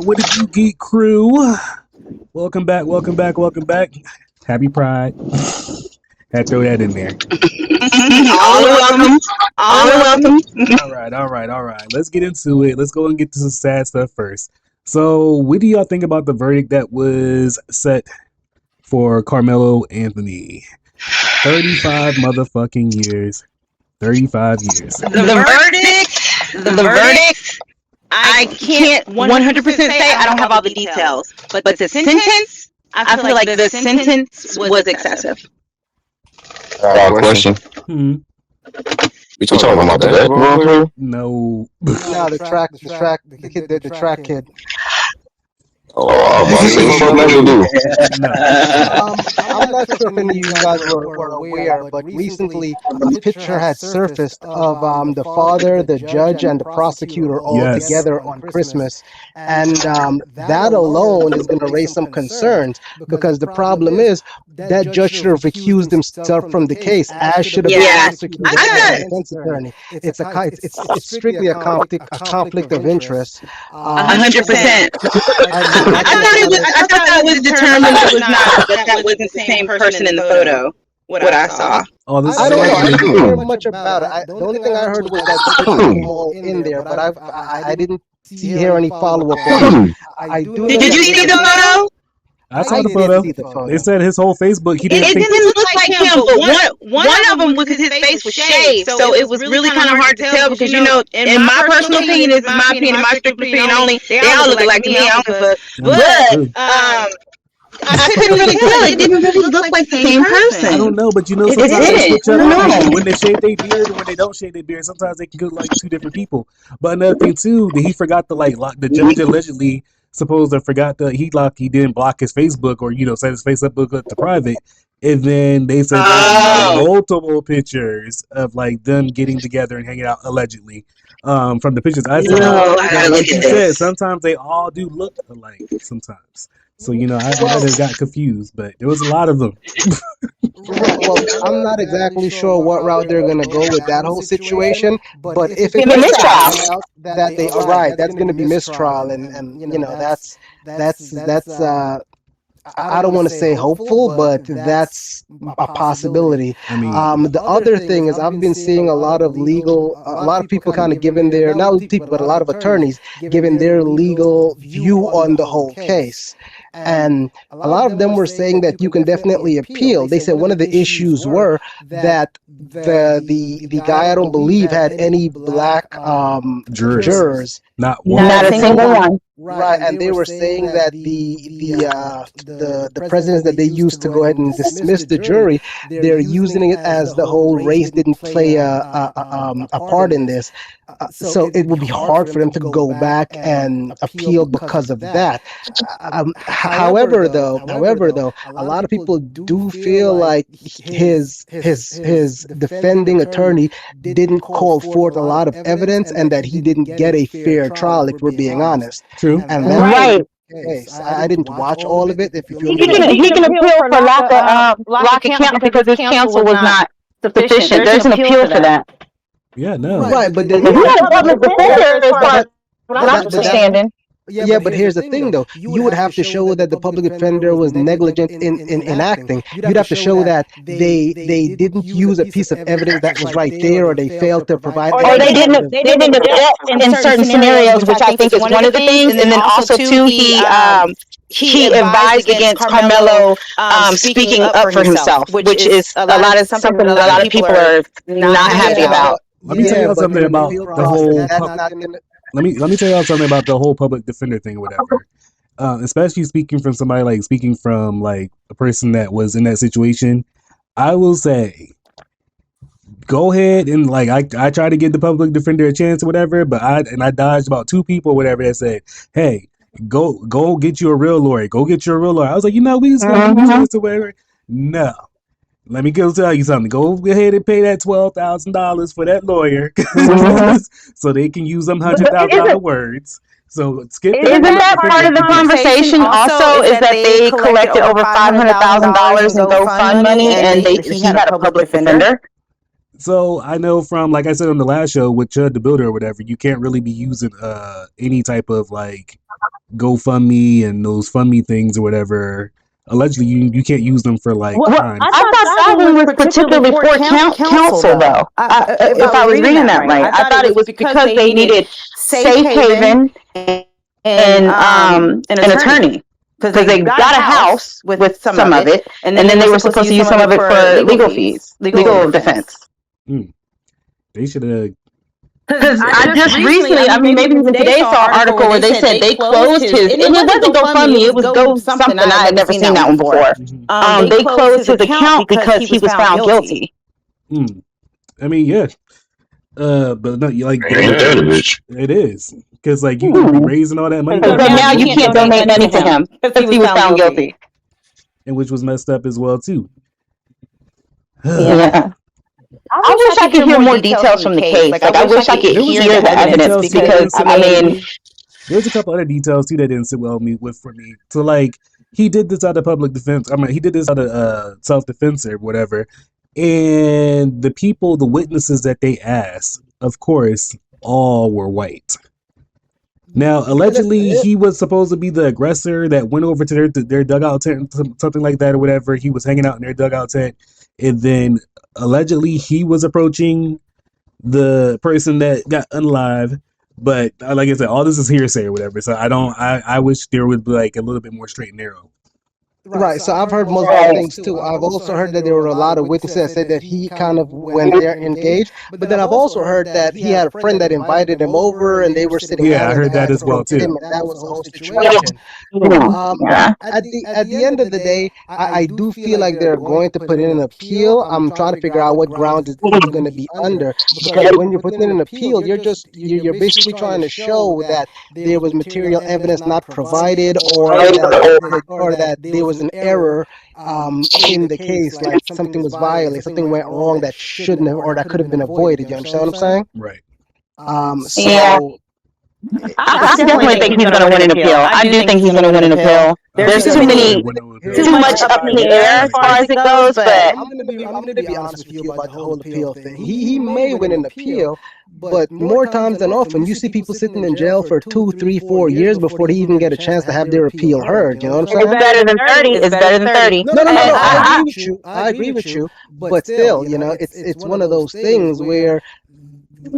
What did you geek crew? Welcome back. Happy Pride. Had to throw that in there. All welcome. All right. Let's get into it. Let's go and get to some sad stuff first. So, what do y'all think about the verdict that was set for Carmelo Anthony? 35 motherfucking years. 35 years. The verdict. I can't 100% say I don't have all the details, but the sentence, I feel like the sentence was excessive. Question. We talking about the basketball player? No. No, the track kid. Oh, I was about to say, what Carmelo do? I'm not sure if any of you guys were aware, but recently a picture had surfaced of the father, the judge, and the prosecutor all together on Christmas. And that alone is going to raise some concerns, because the problem is that judge should have recused himself from the case, as should have been the prosecutor and defense attorney. It's strictly a conflict of interest. 100%. I thought that was determined that wasn't the same person in the photo. What I saw. Oh, this I don't know. I didn't hear much about it. The only thing I heard was that they were all in there, but I didn't hear any follow up on it. Did you see the photo? I saw the photo. They said his whole Facebook. It didn't look like him, but one of them was his face was shaved, so it was really kind of hard to tell, because in my personal opinion, this is my opinion, my strict opinion only. They all look like me. I don't give a but I couldn't really tell. It didn't really look like the same person. I don't know, but sometimes they switch up when they shave their beard and when they don't shave their beard. Sometimes they can look like two different people. But another thing too, that he forgot to the judge allegedly supposed to forgot that he didn't block his Facebook or set his Facebook up to private, and then they said multiple pictures of them getting together and hanging out allegedly. From the pictures I saw, like you said, sometimes they all do look alike. Sometimes. So, I just got confused, but there was a lot of them. Well, I'm not exactly sure what route they're going to go with that whole situation, but if it's mistrial, that they are right, that's going to be mistrial, and that's I don't want to say hopeful, but that's a possibility. The other thing is I've been seeing a lot of people kind of giving their, not people, but a lot of attorneys giving their legal view on the whole case. And a lot of them were saying that you can definitely appeal. They said one of the issues were that the guy, I don't believe, had any black jurors. Not one. Not a single one. Right, and they were saying that the precedents that they used to go ahead and dismiss the jury, they're using it as the whole race didn't play a part in this. So it would be hard for them to go back and appeal because of that. However, though, a lot of people do feel like his defending attorney didn't call forth a lot of evidence, and that he didn't get a fair trial, if we're being honest. True. And that's right. I didn't watch all of it. If you feel he can appeal for lack of counsel, because his counsel was not sufficient. There's an appeal for that. Yeah, no. Right, but then you had a public defender, as far as what I'm understanding. Yeah, but here's the thing, though. You would have to show that the public defender was negligent in acting. You'd have to show that they didn't use a piece of evidence that was right there, or they failed to provide. Or they didn't object in certain scenarios, which I think is one of the things. And then also too, he advised against Carmelo speaking up for himself, which is something a lot of people are not happy about. Let me tell you something about the whole. Let me tell y'all something about the whole public defender thing or whatever. Especially speaking from a person that was in that situation. I will say, go ahead and I tried to give the public defender a chance or whatever, but I dodged about two people or whatever that said, hey, go get you a real lawyer. Go get you a real lawyer. I was like, we just want to give you a chance or whatever. No. Let me go tell you something. Go ahead and pay that $12,000 for that lawyer, so they can use them $100,000 words. So skip. Isn't that part of the conversation? Also, is that they collected over $500,000 in GoFund money, and he had a public defender. So I know from, like I said on the last show with Chud the Builder or whatever, you can't really be using any type of GoFundMe and those FundMe things or whatever. Allegedly, you can't use them for like crimes. I thought that one was particularly for counsel, though. If I was reading that right, I thought it was because they needed safe haven and an attorney. Because they got a house with some of it, and then they were supposed to use some of it for legal fees, legal defense. They should have. Because I just recently, I mean, maybe even today saw an article where they said they closed his, and it wasn't GoFundMe, it was Go something. I had never seen that one before. They closed his account because he was found guilty. I mean, yeah. But no, like it is because like you be raising all that money. But now you can't donate money to him because he was found guilty, and which was messed up as well too. Yeah. I wish I could hear more details from the case. Like I wish I could hear the evidence because I mean, there's a couple other details too that didn't sit well for me. So like he did this out of public defense. I mean, he did this out of self-defense or whatever. And the witnesses that they asked, of course, all were white. Now, allegedly, he was supposed to be the aggressor that went over to their dugout tent, something like that or whatever. He was hanging out in their dugout tent. And then, allegedly, he was approaching the person that got unalive. But, like I said, all this is hearsay or whatever. So, I wish there would be, like, a little bit more straight and narrow. Right, so I've heard multiple things too. I've also heard that there were a lot of witnesses that said that he kind of went there engaged, but then I've also heard that he had a friend that invited him over and they were sitting. Yeah, I heard that as well too. That was the whole situation. At the end of the day, I do feel like they're going to put in an appeal. I'm trying to figure out what ground it's going to be under, because when you're putting in an appeal, you're basically trying to show that there was material evidence not provided, or that there was an error in the case, like something was violated, something went wrong that shouldn't have, or that could have been avoided. You understand what I'm saying? Right. I definitely think he's going to win an appeal. I do think he's going to win an appeal. There's too much up in the air as far as it goes, but I'm going to be honest with you about the whole appeal thing. He may win an appeal, but more times than often, you see people sitting in jail for 2, 3, 4 years before they even get a chance to have their appeal heard. You know what I'm saying? It's better than 30. It's better than 30. No. I agree with you. But still, it's one of those things where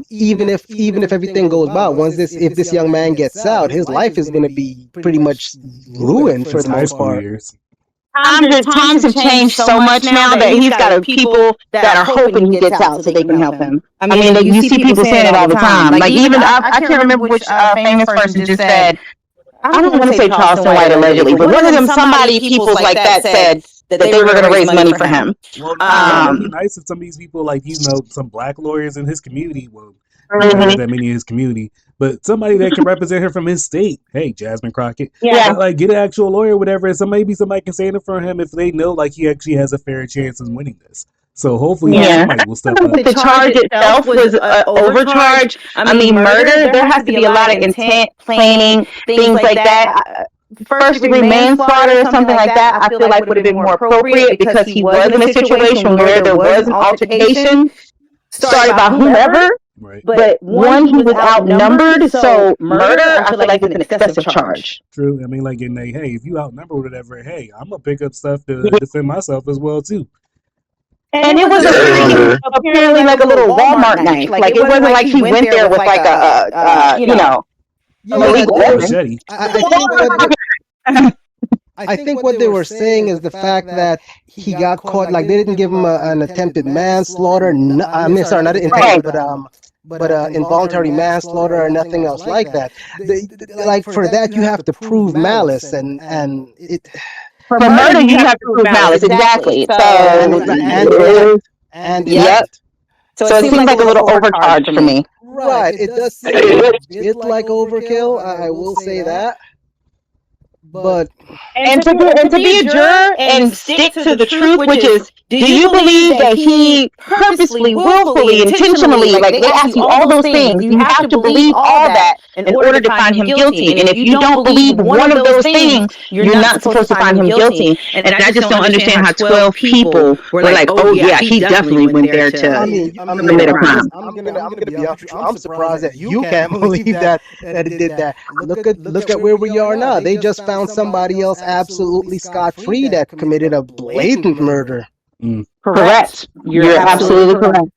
even if everything goes by, if this young man gets out, his life is going to be pretty much ruined for the most part. Times have changed so much now that he's got people that are hoping he gets out so they can help him. I mean, you see people saying it all the time. Like even I can't remember which famous person just said. I don't want to say Charleston White allegedly, but one of them, people like that said that they were going to raise money for him. Well, it would be nice if some of these people, like some black lawyers in his community, not that many in his community, but somebody that can represent him from his state. Hey, Jasmine Crockett, like get an actual lawyer, or whatever. And somebody can stand up for him if they know like he actually has a fair chance of winning this. So hopefully somebody will step up. The charge itself was overcharge. I mean, murder. There has to be a lot of intent, planning, things like that. First-degree manslaughter or something like that, I feel like would have been more appropriate because he was in a situation where there was an altercation started by whomever. Right. But one, he was outnumbered, so murder, I feel like it's an excessive charge. True. I mean, like, hey, if you outnumber whatever, hey, I'm gonna pick up stuff to defend myself as well too. And it was apparently like a little Walmart knife. Like it wasn't like he went there with like a illegal machete. I think what they were saying is the fact that he got caught. Like they didn't give him an attempted manslaughter. I mean, sorry, not attempted, but involuntary manslaughter or nothing else like that. Like for that, you have to prove malice, and it. For murder, you have to prove malice, exactly. So it seems like a little overcharge for me. Right, it does seem a bit like overkill. I will say that. But and to be a juror and stick to the truth, which is Do you believe that he purposely, willfully, intentionally, like they ask you all those things, you have to believe all that in order to find him guilty. And if you don't believe one of those things, you're not supposed to find him guilty. And I just don't understand how 12 people were like, oh yeah, he definitely went there to commit a crime. I'm gonna be honest. I'm surprised that you can't believe that it did that. Look at where we are now. They just found somebody else absolutely scot-free that committed a blatant murder. Correct. You're absolutely correct.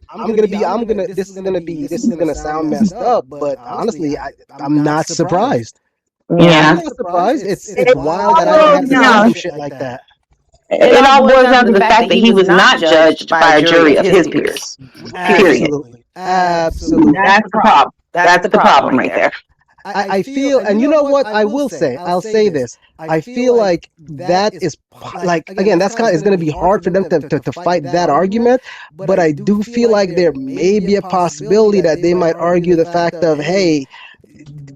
This is gonna sound messed up, but honestly, I'm not surprised. Yeah. I'm not surprised. It's wild that I don't have to do shit like that. It all boils down to the fact that he was not judged by a jury of his peers. Period. Absolutely. That's the problem. That's the problem right there. I feel, and you know what? I'll say this. I feel like that is like, again, that's kind of, it's going to be hard for them to fight that argument. But I do feel like there may be a possibility that they might argue the fact of, hey,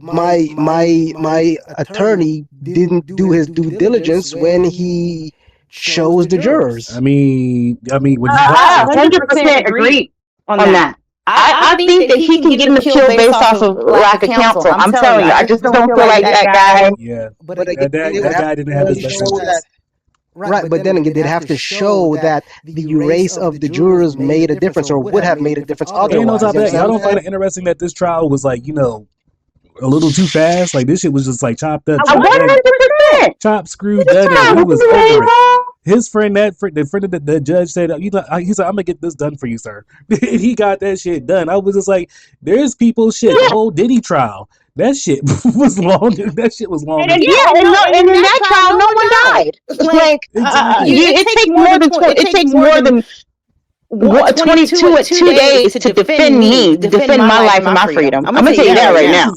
my attorney didn't do his due diligence when he chose the jurors. I mean, when I 100% agree on that. I think that he can get him killed based off of lack of counsel. I'm telling you, I just don't feel like that guy. Yeah, but that guy didn't have his best interest. Right, but then again, they'd have to show that the race of the jurors made a difference, or would have made a difference otherwise. I don't find it interesting that this trial was like, a little too fast. Like, this shit was just like chopped up, 100%. chopped, screwed, done, and he was over it. His friend, the friend of the judge said, he said, I'm gonna get this done for you, sir. And he got that shit done. I was just like, there's people shit. The whole Diddy trial, that shit was long. That shit was long. And in that trial, no one died. Like, it takes more than 22 at 2 days to defend me, to defend my life and my freedom. I'm gonna tell you that right now.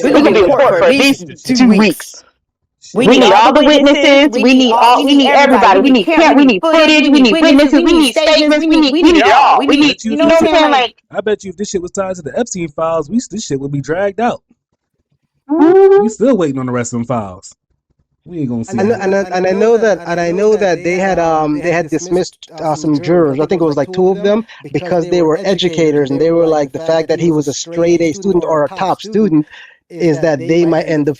We're gonna be in court for at least 2 weeks. We need all the witnesses. We need everybody. We need footage. We need witnesses. We need statements. We need it all. We need, you know what I'm saying? Like, I bet you if this shit was tied to the Epstein files, this shit would be dragged out. We still waiting on the rest of them files. We ain't gonna see. And I know that they had dismissed some jurors. I think it was like 2 of them because they were educators, and they were like, the fact that he was a straight A student or a top student is that they might end up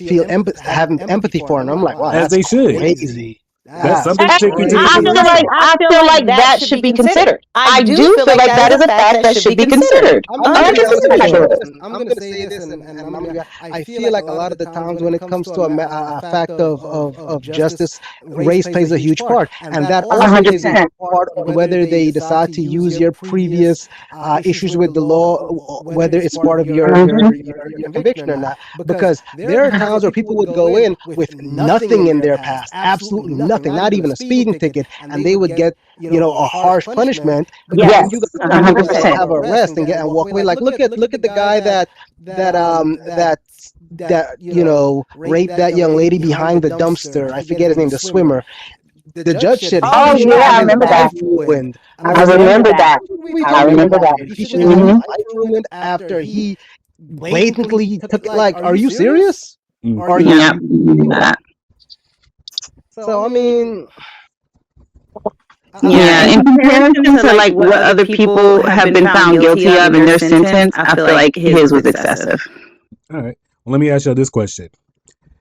having empathy for him. I'm like, wow, as they should. Crazy. That's something I feel like that should be considered. I do feel like that is a fact that should be considered. I'm going to say this, and I feel like a lot of the times when it comes to a fact of justice, race plays a huge part, and that also plays a part of whether they decide to use your previous issues with the law, whether it's part of your conviction or not. Because there are times where people would go in with nothing in their past, absolutely nothing. Not even a speeding ticket, and they would get a harsh punishment. Yes, you 100%. Have a rest and walk away. Like, look at the guy that raped that young lady behind the dumpster. I forget his name, the swimmer. The judge said, "Oh yeah, I remember that. I remember that. He should have his life ruined after he blatantly took it. Like, are you serious? Are you?" Yeah. So I mean, in comparison to like what other people have been found guilty of in their sentence, I feel like his was excessive. All right. Well, let me ask you this question.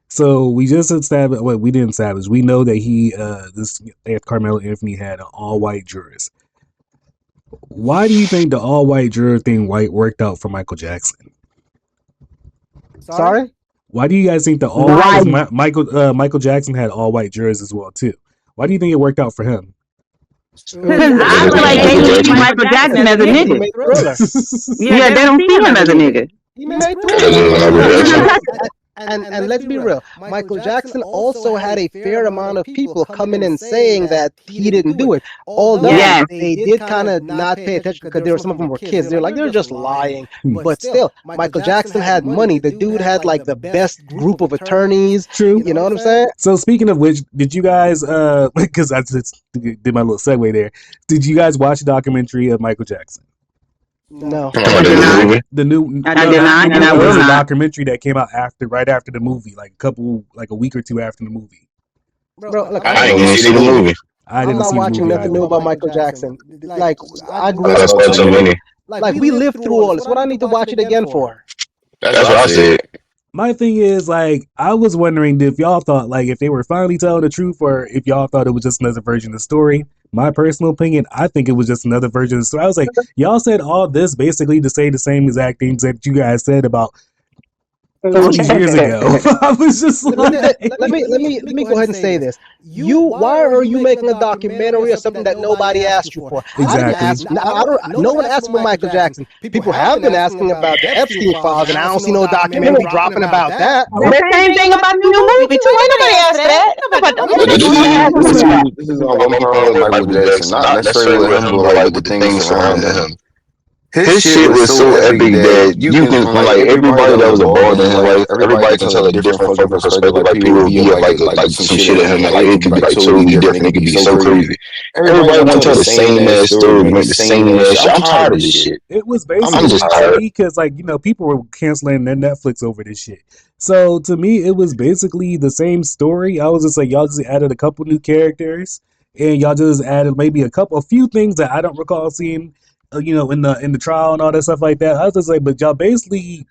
So we just established, we didn't establish. We know that this Carmelo Anthony had an all-white jurors. Why do you think the all-white juror thing worked out for Michael Jackson? Sorry? Why do you guys think Michael Jackson had all white jurors as well too? Why do you think it worked out for him? Because I feel like they see Michael Jackson as a nigga. Yeah, they don't see him as a nigga. He made Thriller. And let's be real, Michael Jackson also had a fair amount of people coming in saying that he didn't do it. Although they did kind of not pay attention because some of them were kids. They're like, they're just lying. But still, Michael Jackson had money. The dude had like the best group of attorneys. True. You know what I'm saying? So speaking of which, did you guys, because I just did my little segue there, did you guys watch the documentary of Michael Jackson? No. The new I did not, and I will not. Documentary that came out right after the movie, like a week or two after the movie. Bro, look, I didn't even see the movie. I I'm didn't not see the watching movie nothing new either. about Michael Jackson. Like I grew That's up. why so many. Like we lived through all this. What I need to watch it again for? That's what I said. My thing is, like, I was wondering if y'all thought, like, if they were finally telling the truth or if y'all thought it was just another version of the story. My personal opinion, I think it was just another version of the story. I was like, y'all said all this basically to say the same exact things that you guys said about 30 years ago. I was just like, let me go ahead and say this. Why are you making a documentary or something that nobody asked you for? Exactly. No one asked about Michael Jackson. People have been asking about the Epstein files, and I don't see no documentary dropping about that. The same thing about the new movie too. Ain't nobody asked that. This is all about Michael Jackson, not necessarily with him, but like with the things surrounding him. His shit was so epic that you can, from like everybody that was involved in his life, everybody can tell a different fucking perspective. Like people will be like some shit at him, and like it could be like totally different. It could be so crazy. Everybody want to tell the same ass story, make the same ass shit. I'm tired of this shit. It was basically to me because, like, you know, people were canceling their Netflix over this shit. So to me, it was basically the same story. I was just like, y'all just added a couple new characters, and y'all just added maybe a few things that I don't recall seeing. You know, in the trial and all that stuff like that. I was just like, but y'all basically.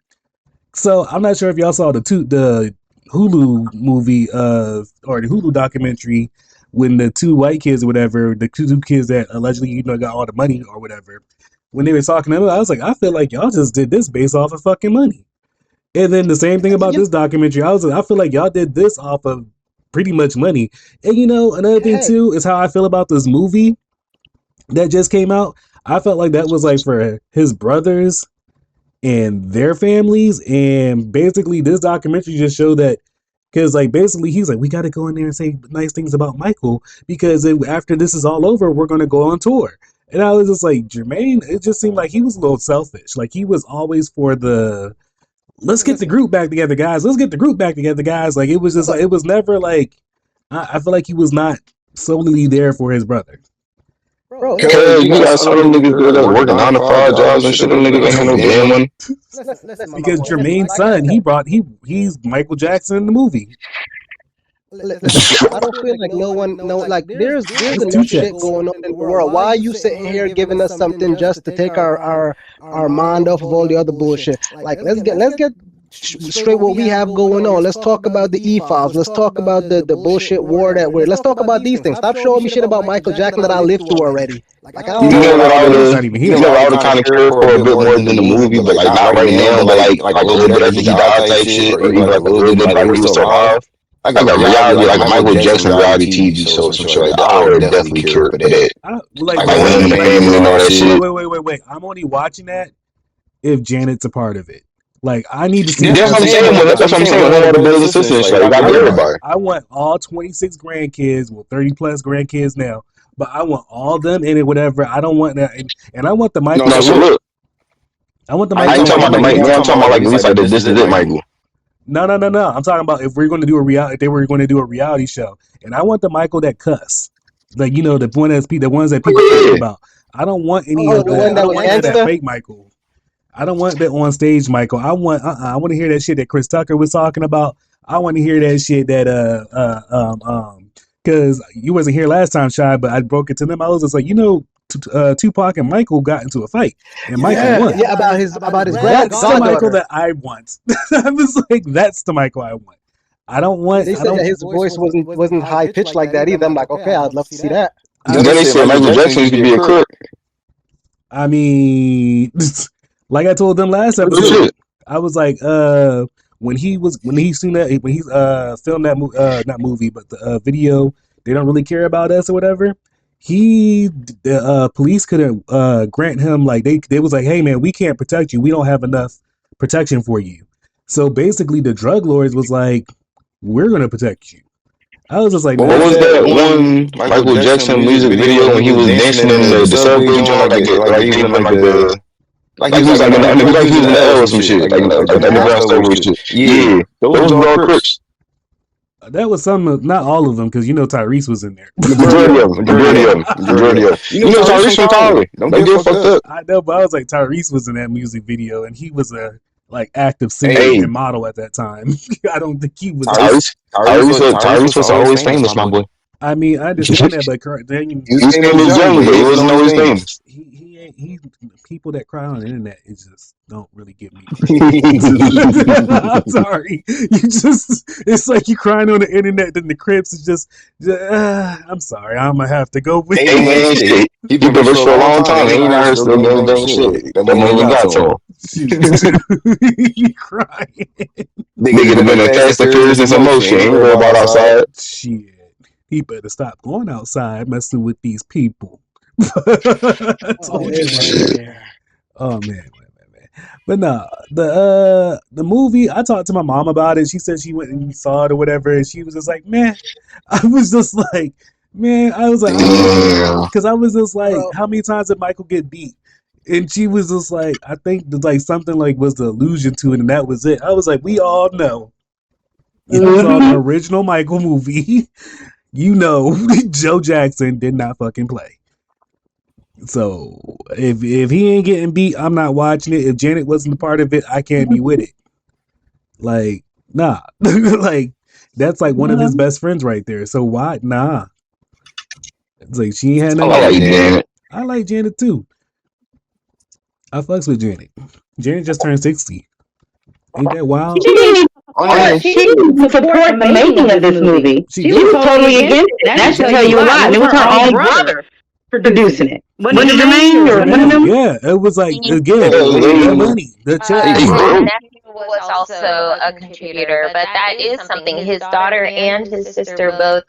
So I'm not sure if y'all saw the Hulu movie or the Hulu documentary when the two white kids or whatever, the two kids that allegedly got all the money or whatever, when they were talking to them, I was like, I feel like y'all just did this based off of fucking money. And then the same thing about this documentary, I feel like y'all did this off of pretty much money. And another thing too is how I feel about this movie that just came out. I felt like that was like for his brothers and their families, and basically this documentary just showed that because like basically he's like, we got to go in there and say nice things about Michael because after this is all over, we're going to go on tour. And I was just like, Jermaine, it just seemed like he was a little selfish. Like he was always for the let's get the group back together, guys. Let's get the group back together, guys. Like it was just like it was never like I feel like he was not solely there for his brother. Because you got some niggas that working 9 to 5 jobs and shit. Them niggas ain't have no damn money. Because Jermaine's son, he's Michael Jackson in the movie. I don't feel like like there's enough shit going on in the world. Why are you sitting here giving us something just to take our mind off of all the other bullshit? Like let's get straight what we have going on. Let's talk about the E-files. Let's talk about the bullshit war that we're. Let's talk about these things. Stop showing me shit about Michael Jackson that I lived through already. Like I don't know. I would kind of care for a bit more than the movie, but like not right now. But like a little bit after he died type shit, or even like a little bit like when he was still alive. Like a reality, like a Michael Jackson reality TV show or some shit like that. I would definitely care for that. Like him and the family and all that shit. Wait. I'm only watching that if Janet's a part of it. Like I need to see. That's what I'm saying. That's what I'm saying. One of the brothers and sisters, like gotta be everybody. I want all 26 grandkids, 30 plus grandkids now. But I want all of them in it, whatever. I don't want that, and I want the Michael. No, so look. I want the Michael. I ain't talking about the Michael. I'm talking about like at least like this is it, Michael. No. I'm talking about if we're going to do a reality. If they were going to do a reality show, and I want the Michael that cuss, like the ones that people talk about. I don't want any of that. I don't want that fake Michael. I don't want that on stage, Michael. I want to hear that shit that Chris Tucker was talking about. I want to hear that shit that because you wasn't here last time, Shy, but I broke it to them. I was just like, Tupac and Michael got into a fight, and Michael won. Yeah, about his That's the Michael that I want. I was like, that's the Michael I want. I don't want. They said that his voice wasn't high pitched like that either. I'm like, okay, I'd love to see that. Then they said Michael Jackson used to be a crook. I mean. Like I told them last episode, I was like, when he filmed that not movie, but the video, they don't really care about us or whatever. The police couldn't grant him, like they was like, hey man, we can't protect you. We don't have enough protection for you. So basically, the drug lords was like, we're gonna protect you. I was just like, what was that one Michael Jackson music video when he was dancing in the subway joint, like he was like in the L or some shit, like underground subway shit. Yeah, those were all crooks. That was some, not all of them, because Tyrese was in there. Majority of them. Tyrese from Cali. Don't get fucked up. I know, but I was like, Tyrese was in that music video, and he was a active singer and model at that time. I don't think he was. Tyrese was always famous, my boy. I mean, I understand that, but He was famous young, but he wasn't always famous. he people that cry on the internet, it just don't really give me credit. I'm sorry, it's like you crying on the internet, then the Crips is just I'm sorry, I'm gonna have to go with He been rich for a long time. He ain't out here still doing dumb shit. That money ain't got to him. You crying. Nigga have been in Fast and Furious and some more shit. Ain't worried about outside. Shit. He better stop going outside messing with these people. Oh man. But no, the movie, I talked to my mom about it. She said she went and saw it or whatever, and she was just like, man. I was just like, man, I was like, because I was just like, how many times did Michael get beat? And she was just like, I think like something like was the allusion to it, and that was it. I was like, we all know. If you saw the original Michael movie, you know Joe Jackson did not fucking play. So if he ain't getting beat, I'm not watching it. If Janet wasn't a part of it, I can't be with it. Like, nah. Like, that's like one of his best friends right there. So why? Nah. It's like she ain't had nothing. I like Janet. I like Janet too. I fucks with Janet. Janet just turned 60. Ain't that wild? She didn't support the making of this movie. She was totally against it. That should tell you a lot. It was her own brother producing it. Was it Jermaine or one of them? Yeah, it was like, again, the money, the check. His nephew was also a contributor, but that is something. His daughter and his sister both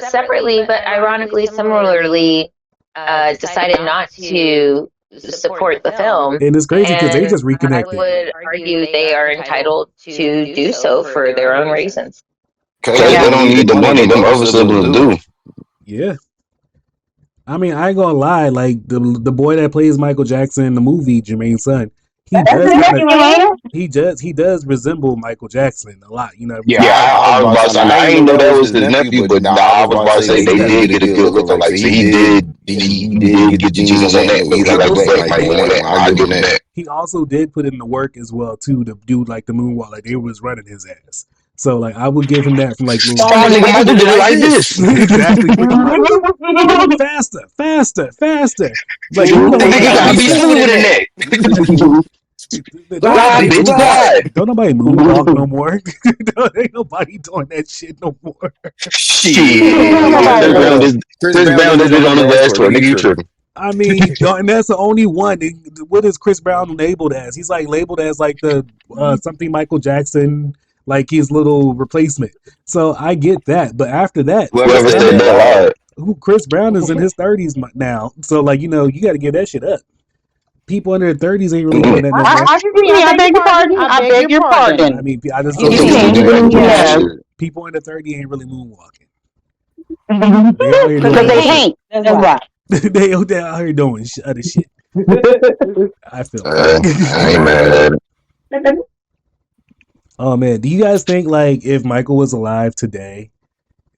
separately, but ironically, similarly, decided not to support the film. And it's crazy because they just reconnected. I would argue they are entitled to do so for their own reasons. Because they don't need the money, them other siblings do. Yeah. I mean, I ain't gonna lie, like the boy that plays Michael Jackson in the movie, Jermaine's son, he does resemble Michael Jackson a lot, you know. Yeah, I was about to say, I didn't know that was his nephew, but I was about to say they did get a good look. Like, so he did get the genes on that. He's like Blake might win that. I give him that. He also did put in the work as well too to do like the moonwalk, like they was running his ass. So like I would give him that from like I did it like this. Exactly. Faster. Like you know, gotta be smoother than that. Don't nobody moonwalk no more. Ain't nobody doing that shit no more. Shit. Chris Brown did it on the last tour. Nigga, you tripping. I mean, and that's the only one. What is Chris Brown labeled as? He's like labeled as like the something Michael Jackson, like his little replacement. So I get that, but after that, Chris Brown is in his 30s now. So like you know, you got to give that shit up. People under their 30s ain't really doing that no more. I beg your pardon. I mean, I just people under 30 ain't really moonwalking. Because they can't. That's why. they out here doing other shit. I feel I ain't mad at it. Oh man, do you guys think like if Michael was alive today,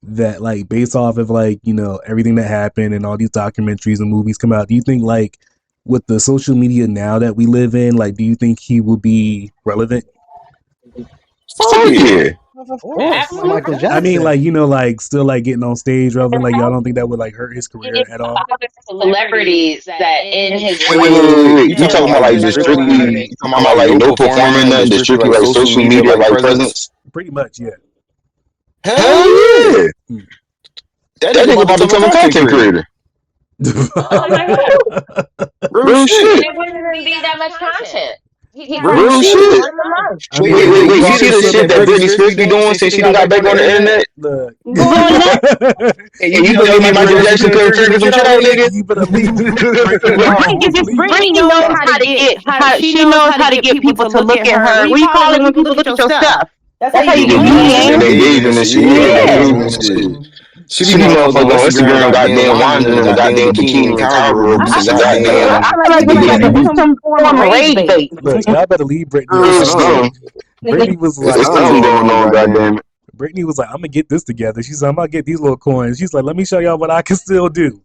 that like based off of like, you know, everything that happened and all these documentaries and movies come out, do you think like with the social media now that we live in, like do you think he will be relevant? Oh yeah. Of course. Michael Jackson. I mean, like, you know, like still like getting on stage relevant, like y'all don't think that would like hurt his career at all? Celebrities that in his wait. You talking about like just strictly? You talking about like no performing nothing, just strictly like social media like presence? Pretty much, yeah. Hell yeah! That nigga about to become a content creator. Oh my god! Real shit. It wouldn't even be that much content. Real shit. Wait, you see the shit that Britney Spears be doing since she done got back on the internet? Look. And you believe me, Michael Jackson couldn't figure some shit out, nigga? You better leave. Britney knows how to get people to look at her. What do you call it when people look at your stuff? That's how you do it. She be motherfucker on Instagram, goddamn winding in a goddamn bikini and cowgirl robes and goddamn. I like some form of rage bait. Look, y'all better leave Britney. Britney was like, "It's something going on, goddamn it." Britney was like, "I'm gonna get this together." She's like, "I'm gonna get these little coins." She's like, "Let me show y'all what I can still do."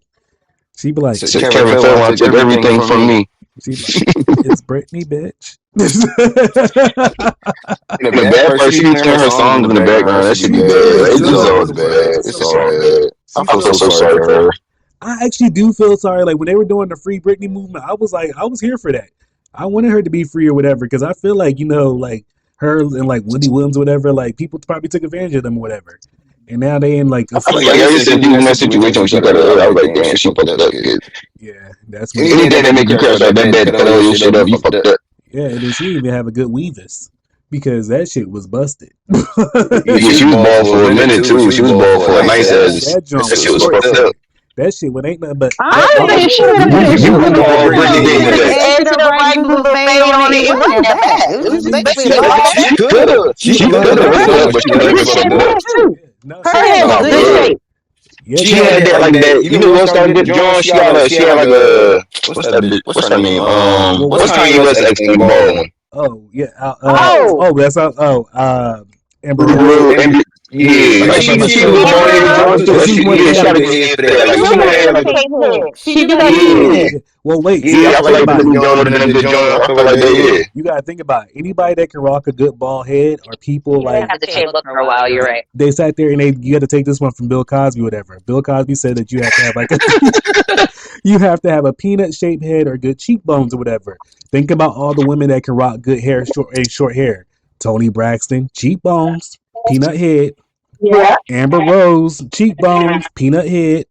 She be like, "Kevin Fallon took everything from me." She like, "It's Britney, bitch." The bad part, she be playing her songs in the background. That should be bad. It's just always bad. It's all bad. I feel so sorry for her. I actually do feel sorry. Like when they were doing the Free Britney movement, I was here for that. I wanted her to be free or whatever because I feel like like her and like Wendy Williams or whatever, like people probably took advantage of them or whatever, and now they in like. I used to be in that situation when she got her. I was like, damn, she fucked up. Yeah, that's when anything that make you crash like that bad, cut all your shit up, you fucked up. Yeah, and then she didn't even have a good weavis because that shit was busted. Yeah, she was bald for a minute too. She was bald for a nice ass. That shit was fucked up. That shit ain't nothing but. I think she would have You were bald Britney Jean. add to the right little fade on it. It wasn't that bad. It was basically She could have, but she could. her head was good shape. Yeah, she had that like that. You know what started with John? She had like a what's her name? What's Kanye West's ex bald one? Oh yeah. That's Amber. Yeah, like she was Well, wait. Yeah, I feel like the John and the John. I feel like that. You gotta think about it. Anybody that can rock a good bald head are people like. Have the same look for a while. You're right. They sat there and you had to take this one from Bill Cosby, whatever. Bill Cosby said that you have to have like you have to have a peanut shaped head or good cheekbones or whatever. Think about all the women that can rock good hair, short hair. Toni Braxton, cheekbones, peanut head. Yeah. Amber Rose, cheekbones, peanut head.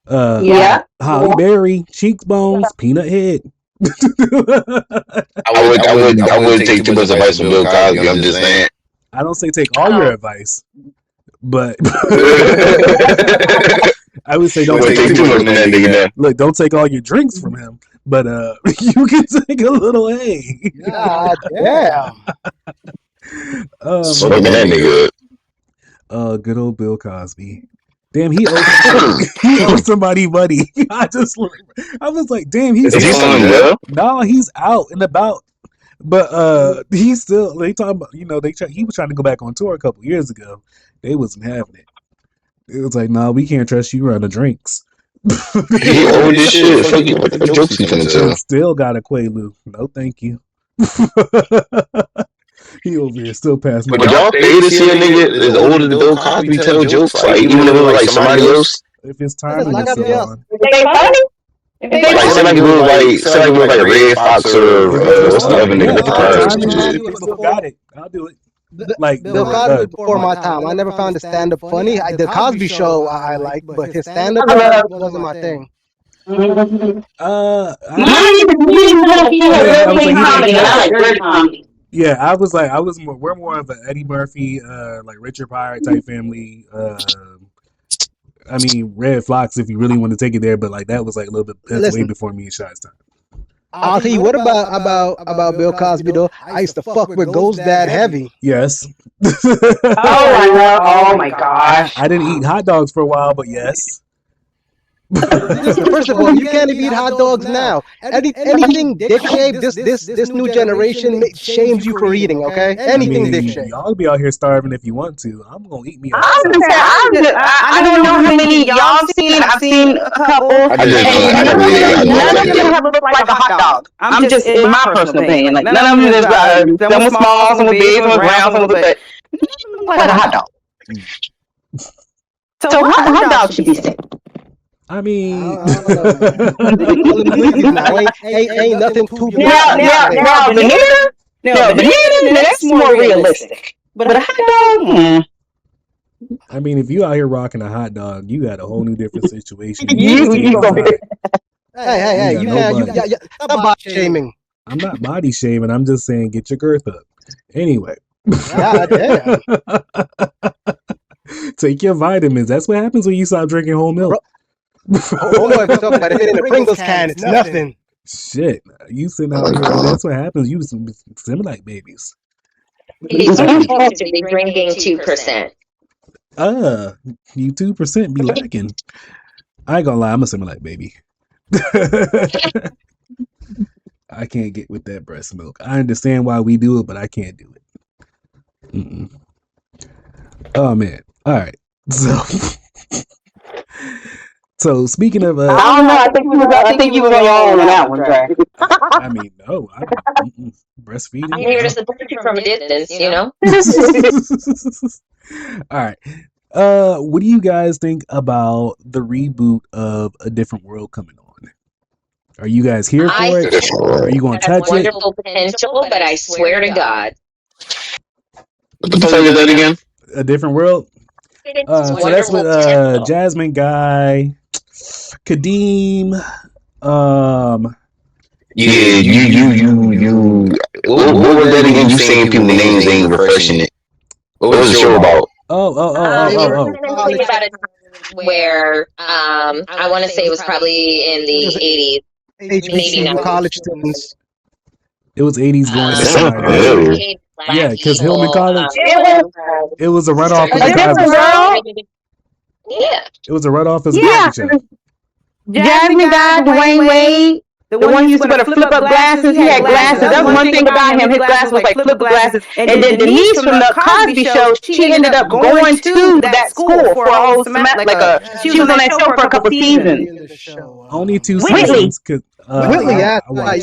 Holly Berry, cheekbones, peanut head. I wouldn't take too much advice from Bill Cosby. I'm just saying. I don't say take all your advice, but I would say don't take too much from that nigga. Look, don't take all your drinks from him, but you can take a little. Hey, God damn. Smoking that nigga. Good old Bill Cosby. Damn, he owes somebody money. I was like, damn, Is he still in jail? No, he's out and about. But he's still. They talking about, he was trying to go back on tour a couple years ago. They wasn't having it. It was like, no, we can't trust you running drinks. He owed this shit. Fuck you. What the jokes he finna tell? Still got a Quaalude. No, thank you. He over here still passing. But y'all pay to see a nigga as old as Bill Cosby tell jokes, like even if it was like somebody else. If it's time, Like it's still on. They funny. Like somebody was like a Red Fox or what's the other nigga? Got it. I'll do it. Like Bill Cosby before my time. I never found the stand up funny. The Cosby Show I like, but his stand up wasn't my thing. Yeah, we're more of an Eddie Murphy, like Richard Pryor type family. I mean, Red Fox, if you really want to take it there, but like that was like a little bit way before me and Shy's time. I'll tell you what about Bill Cosby though. I used to fuck with Ghost Dad heavy. Yes. Oh my gosh. I didn't eat hot dogs for a while, but yes. First of all, you can't even eat hot dogs now. Anything dick shaped, this new generation shames you for eating. Okay, anything dick shaped. Y'all be out here starving if you want to. I'm gonna eat me. I don't know how many y'all seen. I've seen a couple. None of them have looked like a hot dog. I'm just in my personal opinion. Like none of them is some was small, some was big, some was round, some was but like a hot dog. So hot dog should be sick. I mean, ain't nothing too big. That's more realistic. But a hot dog, I mean, if you out here rocking a hot dog, you got a whole new different situation. Hey, you body shaming. I'm not body shaming. I'm just saying, get your girth up. Anyway. God damn. Take your vitamins. That's what happens when you stop drinking whole milk. Hold on, talking about it in the Pringles can. It's nothing. Shit, you sitting out here. That's what happens. You seem like babies. He's supposed to be drinking 2%. You 2% be lacking. I ain't gonna lie. I'm a Similac baby. I can't get with that breast milk. I understand why we do it, but I can't do it. Mm-mm. Oh man. All right. So speaking of, I don't know. I think you were wrong on that one, Jack. I mean, no, breastfeeding. I'm here to support you from a distance, you know. All right. What do you guys think about the reboot of A Different World coming on? Are you guys here for it? Are you going to touch it? Wonderful potential, but I swear to God. What the fuck is that again? A Different World? So that's with Jasmine Guy, Kadeem, Yeah, you. What was that again? You saying people names ain't refreshing it. What was the show about? Thinking about a time where I want to say it was probably in the 80s. HBCU college students. It was 80s going familiar. Yeah, because Hillman College. It was a runoff of A Different World. Yeah. It was a runoff as a Cosby show. Jasmine Guy, Dwayne Wade, the one who used to wear the flip-up glasses. He had glasses. That's one thing about him. His glasses was like flip-up glasses. And then Denise from the Cosby Show, she ended up going to that school for a whole semester. She was on that show for a couple seasons. Only 2 Whitley. seasons. Whitley, yeah. Oh, I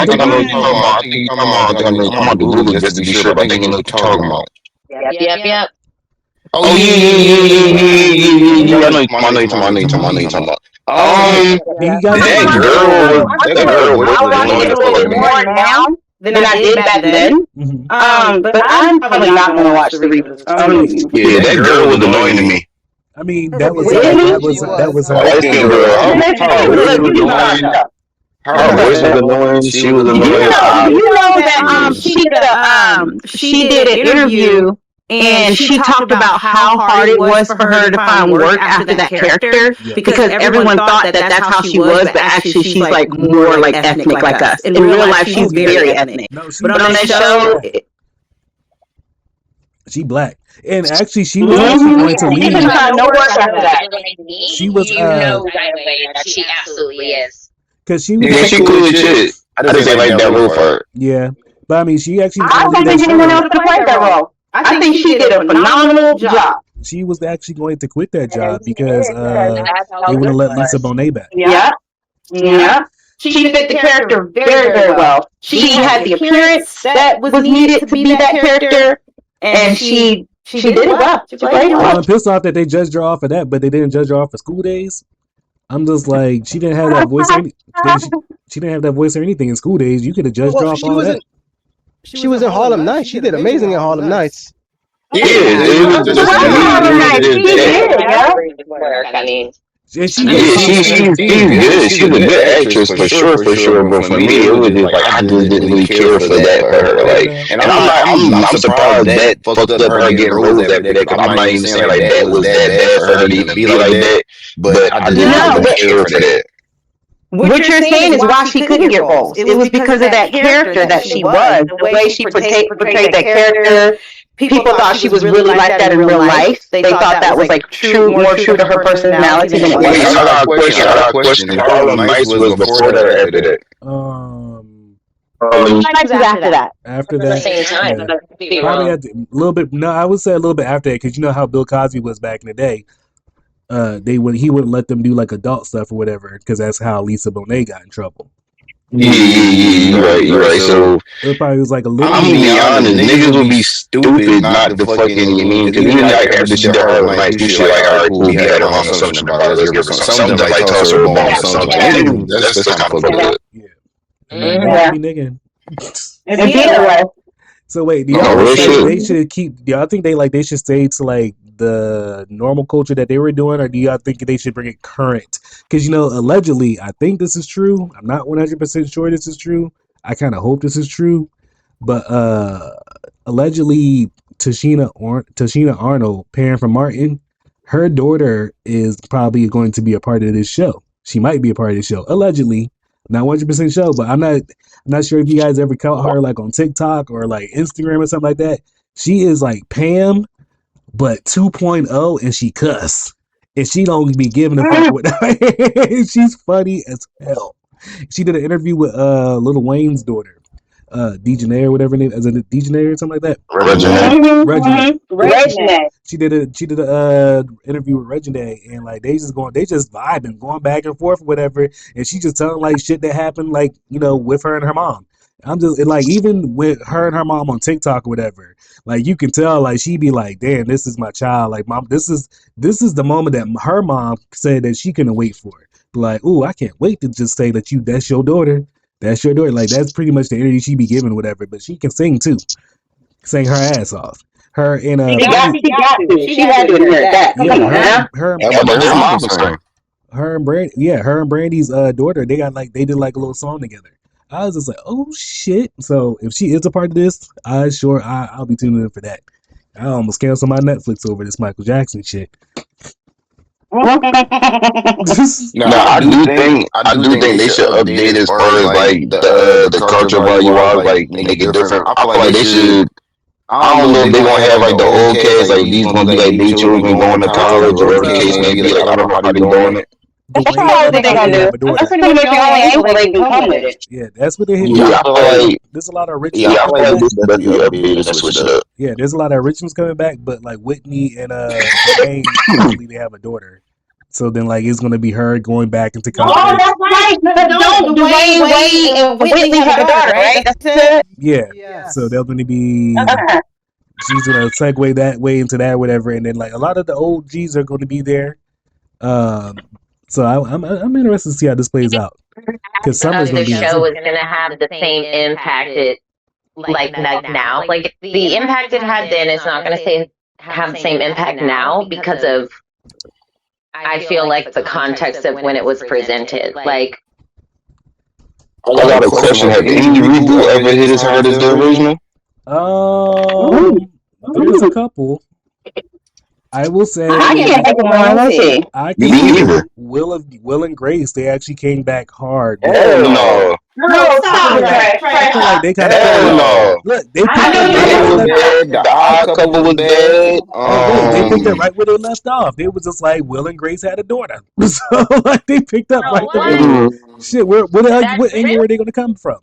think I know what you're talking about. I'm on the Google just to be sure, but I think I know what you're talking about. Yep. Oh, yeah. I know you're talking about. That girl was annoying as fuck more now than I did back then. But I'm probably not going to watch the reboot. Yeah, that girl was annoying to me. I mean, that was her. Her voice was annoying. She was annoying. You know that she did an interview and she talked about how hard it was for her to find work after that character because everyone thought that that's how she was, but actually she's like more like ethnic like us. In real life, she's very ethnic. But on that show, she black. And actually, she was actually going to leave. No work after that. She was. You know right away that she absolutely is. Because she was. Yeah, she cool as shit. I just ain't like that role for her. Yeah, but I mean, she actually. I don't think anyone else could play that role. I think she did a phenomenal job. She was actually going to quit that job because they wouldn't let Lisa Bonet back. Yeah. She fit the character very, very well. She had the appearance that was needed to be that character, and she did it well. She played it well. I'm pissed off that they judged her off of that, but they didn't judge her off for School Days. I'm just like, she didn't have that voice. She didn't have that voice or anything in School Days. You could have judged her off all that. She was in Harlem Nights. She did amazing in Harlem Nights. Yeah, it was just I mean, she's good. She's a good actress for sure. But for me, it was just like I just didn't really care for that for her. Like, and I'm surprised that fucked up her getting roles after that. Because I'm not even saying like that was that bad for her to even be like that. But I just didn't care for that. What you're saying is why she couldn't get roles. It was because of that character that she was. The way she portrayed that character. People thought she was really like that in real life. They thought that was like more true to her personality than it was. I got a question. Harlem Nights was before that or after that? After that. After that. Same time. Yeah. Probably a little bit. No, I would say a little bit after that because you know how Bill Cosby was back in the day. He wouldn't let them do like adult stuff or whatever because that's how Lisa Bonet got in trouble. Yeah, you're right. So it probably was like a little. I'm gonna be honest, niggas would be stupid not to fucking because even like after she did her nice shit, like alright, cool, we had her on something about let's give her something like toss her a bone or something. That's kind of fucking good. Yeah. Nigga. So wait, do y'all they should keep? Do y'all think they should stay to like the normal culture that they were doing, or do y'all think they should bring it current? Because allegedly, I think this is true. I'm not 100% sure this is true. I kind of hope this is true, but allegedly, Tashina Arnold, parent from Martin, her daughter is probably going to be a part of this show. She might be a part of the show, allegedly. Not 100% sure, but I'm not sure if you guys ever caught her like on TikTok or like Instagram or something like that. She is like Pam, but 2.0, and she cuss, and she don't be giving a fuck with her. She's funny as hell. She did an interview with Lil Wayne's daughter, Dejanay or whatever her name is. It Dejanay or something like that? Reginae. She did a interview with Reginae, and like they just vibing, going back and forth, whatever. And she just telling like shit that happened, like with her and her mom. I'm just like, even with her and her mom on TikTok or whatever, like you can tell, like she be like, "Damn, this is my child." Like, mom, this is the moment that her mom said that she couldn't wait for. Like, ooh, I can't wait to just say that that's your daughter. That's your daughter. Like, that's pretty much the energy she be giving, whatever. But she can sing too, sing her ass off. Her and She got to. She had to admit that. Come on now. her Yeah, but her mom can sing. her and Brandy's daughter, they did like a little song together. I was just like, oh shit. So if she is a part of this, I'll be tuning in for that. I almost canceled my Netflix over this Michael Jackson shit. No, I do think they should update as far as like the culture value wise, like make it different. I feel like they should. I don't know if they're gonna have like the old kids, like these gonna be like their children going to college or whatever the case may be. Like I don't know how they doing it. The That's way probably what they're gonna do. That's pretty much the only angle they can come with it. Yeah, that's what they hit. Yeah, I feel like there's a lot of originals. yeah, I feel like this definitely updated and switched it up. Yeah, there's a lot of originals coming back, but like Whitney and Dwayne, hopefully they have a daughter. So then, like, it's gonna be her going back into college. Oh, that's right. Don't Dwayne Wade and Whitney have a daughter, right? That's it. Yeah. So they're gonna be. She's gonna segue that way into that, whatever, and then like a lot of the old G's are going to be there. So I'm interested to see how this plays out, because Summer's gonna the be. show is gonna have the same impact it like now. Like the impact it had then is not gonna have the same impact now because of. I feel like the context of when it was presented, like. I got a question. Have any reboot ever hit as hard as the original? There's a couple. I will say. I can't think of one. Let's see. I think Will and Grace, they actually came back hard. Hell no. No, stop I feel like they kind of. Hell no. Look, they picked The Odd Couple was bad. They picked up right where they left off. They was just like Will and Grace had a daughter, so like they picked up right there. Shit, what angle were they gonna come from?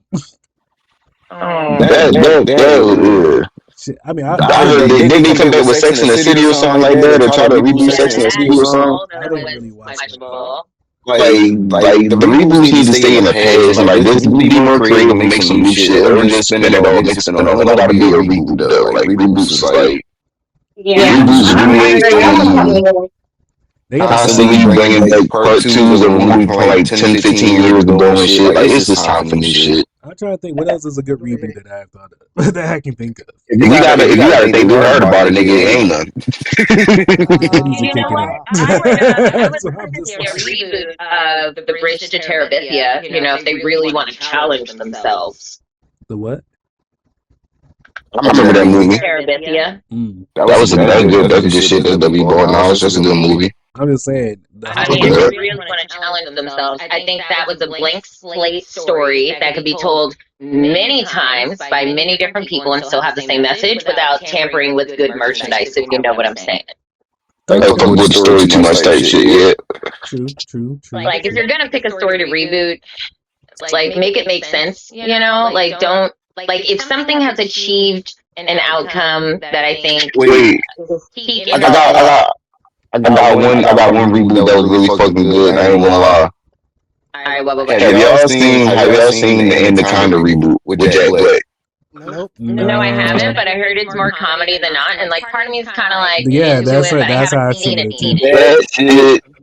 Shit, I mean, I heard they come back with Sex in the City or something like that, or try to reboot Sex in the City or something. I didn't really watch it. Like the reboots need to stay in the past, and like this be more creative and make some new shit, or just spin it all, make it spin it all. It gotta be a reboot though. Like reboots is like reboots They constantly bringing back part twos of a movie from like 10, 15 years ago and shit. Like it's just time for new shit. I'm trying to think what else is a good reboot that I've thought of that I can think of. If you gotta think, we heard about it, nigga. It ain't none. You know what? I would a reboot of The Bridge to Terabithia. You know, if they really want to challenge themselves. The what? I remember that movie. Terabithia. That was good shit that W bought. Now it's just a good movie. I'm just saying. I mean, if they really want to challenge themselves, I think that was a blank slate story that could be told many times by many different people and still have the same message without tampering with good merchandise, if you know what I'm saying. Like a good story too much type shit, yeah. True. Like, if you're going to pick a story to reboot, like, make it make sense, you know? Like, don't, like, if something has achieved an outcome that I think... Wait, I got one reboot that was really fucking good. I ain't gonna lie. Alright, what? Have y'all seen the Anaconda reboot with Jack Black? Nope. No, I haven't, but I heard it's more comedy than not, and like part of me is kind of like, yeah, that's it, right. That's how I've seen it too.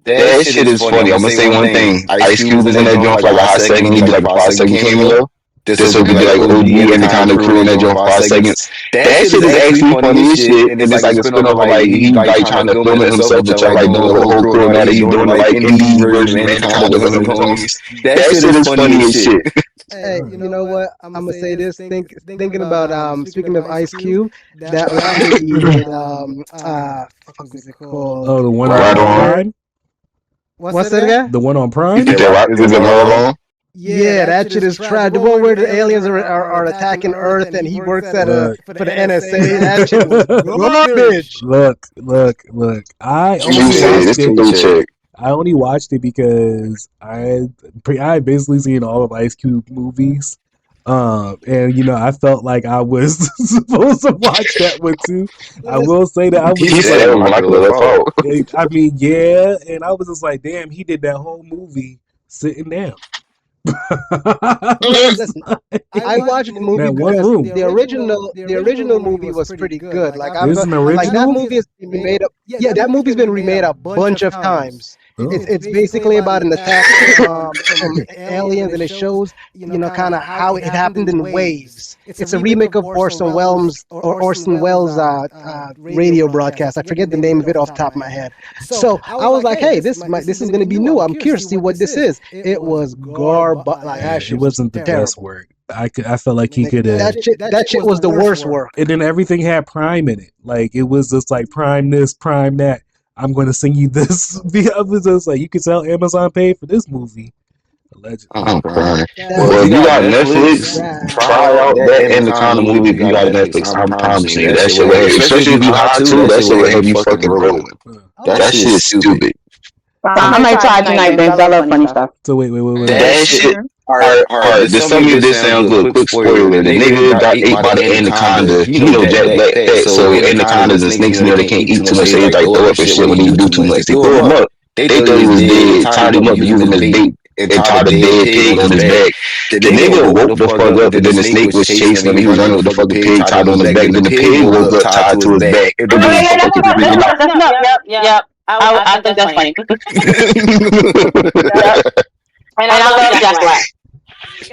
That shit is funny. I'm gonna say one thing. Ice Cube was in that joint for like a hot second. He did like a 5-second cameo. This would be like OG Anaconda crew in that joint for 5 seconds. That shit is actually funny as shit, and it's like a spin off of like he like trying to film it himself, but y'all like doing the whole crew now that he's doing like indie version of Anaconda with him homies. That shit is funny as shit. Hey, you know what? I'm gonna say this. Thinking about speaking of Ice Cube, that movie with what was it called? Oh, the one Right on on. Prime. What's that guy? The one on Prime. Is it Marlon? Yeah, that shit is trash. The one where the aliens are attacking Earth and he works at for the NSA. That shit was garbage. Look. I only watched it because I basically seen all of Ice Cube movies. And you know, I felt like I was supposed to watch that one too. I will say that I was just like, I mean, yeah, and I was just like, damn, he did that whole movie sitting down. Listen, I watched the movie That one because room. the original movie was pretty good. Like There's an like that original. movie has been remade up. Yeah, that movie's been remade a bunch of times. Oh. It's basically about an attack from aliens, and it shows kind of how it happened in waves. It's a remake of Orson Welles' radio broadcast. I forget the name of it off the top of my head. So I was like, hey, this is going to be new. I'm curious to see what this is. It was garbage. Like that shit It wasn't the terrible. best work. I felt like he could have. That shit was the worst work. And then everything had Prime in it. Like it was just like Prime this, Prime that. I'm going to sing you this. I was just like, you can tell Amazon paid for this movie. Allegedly. I'm crying. Well, if you got Netflix, try out that and the kind of movie. If you got Netflix, I'm promising you that shit will have, especially if you hot too, that shit will have you fucking rolling. That shit is stupid. I might try tonight, Vince. I love funny stuff. So wait. That shit. Alright, just some of you this sounds good. Quick spoiler: the nigga got ate by the anaconda. You know Jack Black fat, so anacondas and snakes, they can't eat too much. So they like throw up and shit when you do too much. They throw him up. They thought he was dead, tied him up using his bait, and tied a dead pig on his back. The nigga woke the fuck up, and then the snake was chasing him. He was running with the fucking pig tied on his back. Then the pig woke up tied to his back. Yep. I think that's funny. And I love Jack Black.